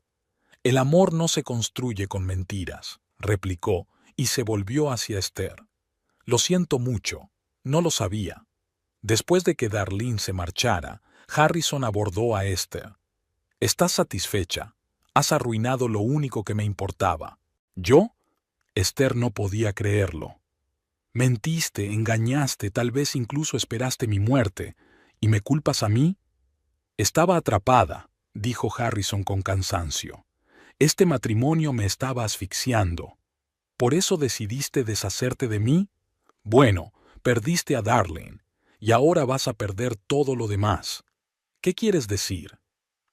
El amor no se construye con mentiras, replicó, y se volvió hacia Esther. Lo siento mucho. No lo sabía. Después de que Darlene se marchara, Harrison abordó a Esther. ¿Estás satisfecha? Has arruinado lo único que me importaba. ¿Yo? Esther no podía creerlo. Mentiste, engañaste, tal vez incluso esperaste mi muerte. ¿Y me culpas a mí? Estaba atrapada, dijo Harrison con cansancio. Este matrimonio me estaba asfixiando. ¿Por eso decidiste deshacerte de mí? Bueno, perdiste a Darlene, y ahora vas a perder todo lo demás. ¿Qué quieres decir?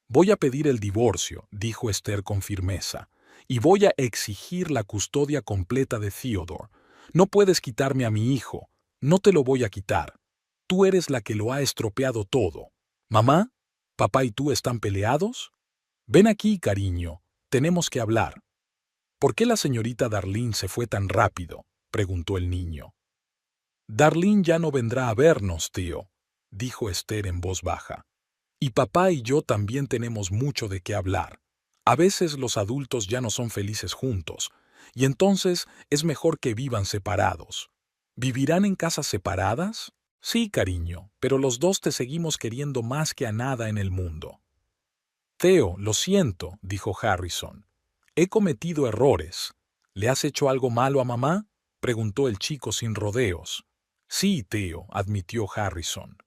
Voy a pedir el divorcio, dijo Esther con firmeza, y voy a exigir la custodia completa de Theodore. No puedes quitarme a mi hijo, no te lo voy a quitar. Tú eres la que lo ha estropeado todo. ¿Mamá? ¿Papá y tú están peleados? Ven aquí, cariño, tenemos que hablar. ¿Por qué la señorita Darlene se fue tan rápido?, preguntó el niño. Darlene ya no vendrá a vernos, tío, dijo Esther en voz baja. Y papá y yo también tenemos mucho de qué hablar. A veces los adultos ya no son felices juntos, y entonces es mejor que vivan separados. ¿Vivirán en casas separadas? Sí, cariño, pero los dos te seguimos queriendo más que a nada en el mundo. Theo, lo siento, dijo Harrison. He cometido errores. ¿Le has hecho algo malo a mamá?, preguntó el chico sin rodeos. Sí, Theo, admitió Harrison.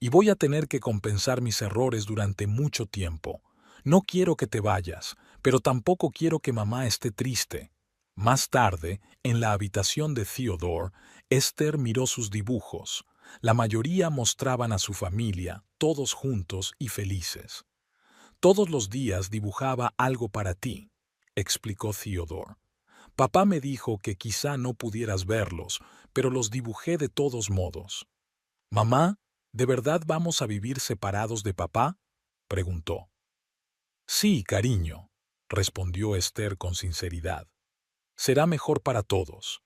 Y voy a tener que compensar mis errores durante mucho tiempo. No quiero que te vayas, pero tampoco quiero que mamá esté triste. Más tarde, en la habitación de Theodore, Esther miró sus dibujos. La mayoría mostraban a su familia, todos juntos y felices. Todos los días dibujaba algo para ti, explicó Theodore. Papá me dijo que quizá no pudieras verlos, pero los dibujé de todos modos. Mamá, ¿de verdad vamos a vivir separados de papá?, preguntó. Sí, cariño, respondió Esther con sinceridad. Será mejor para todos.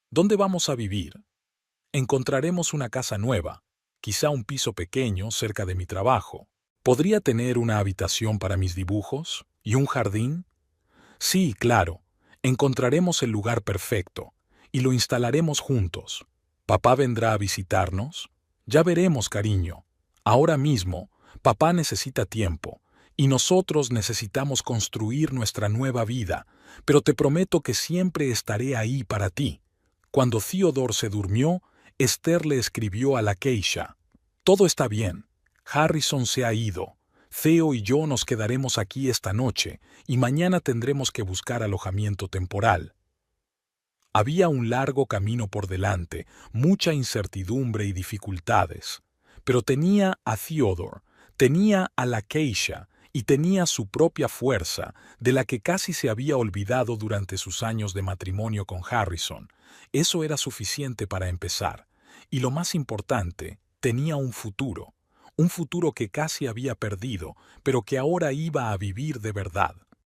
¿Dónde vamos a vivir? Encontraremos una casa nueva, quizá un piso pequeño cerca de mi trabajo. ¿Podría tener una habitación para mis dibujos? ¿Y un jardín? Sí, claro. Encontraremos el lugar perfecto y lo instalaremos juntos. ¿Papá vendrá a visitarnos? Ya veremos, cariño. Ahora mismo, papá necesita tiempo y nosotros necesitamos construir nuestra nueva vida, pero te prometo que siempre estaré ahí para ti. Cuando Theodore se durmió, Esther le escribió a la Keisha. Todo está bien. Harrison se ha ido. Theo y yo nos quedaremos aquí esta noche y mañana tendremos que buscar alojamiento temporal. Había un largo camino por delante, mucha incertidumbre y dificultades. Pero tenía a Theodore, tenía a la Keisha y tenía su propia fuerza, de la que casi se había olvidado durante sus años de matrimonio con Harrison. Eso era suficiente para empezar. Y lo más importante, tenía un futuro que casi había perdido, pero que ahora iba a vivir de verdad.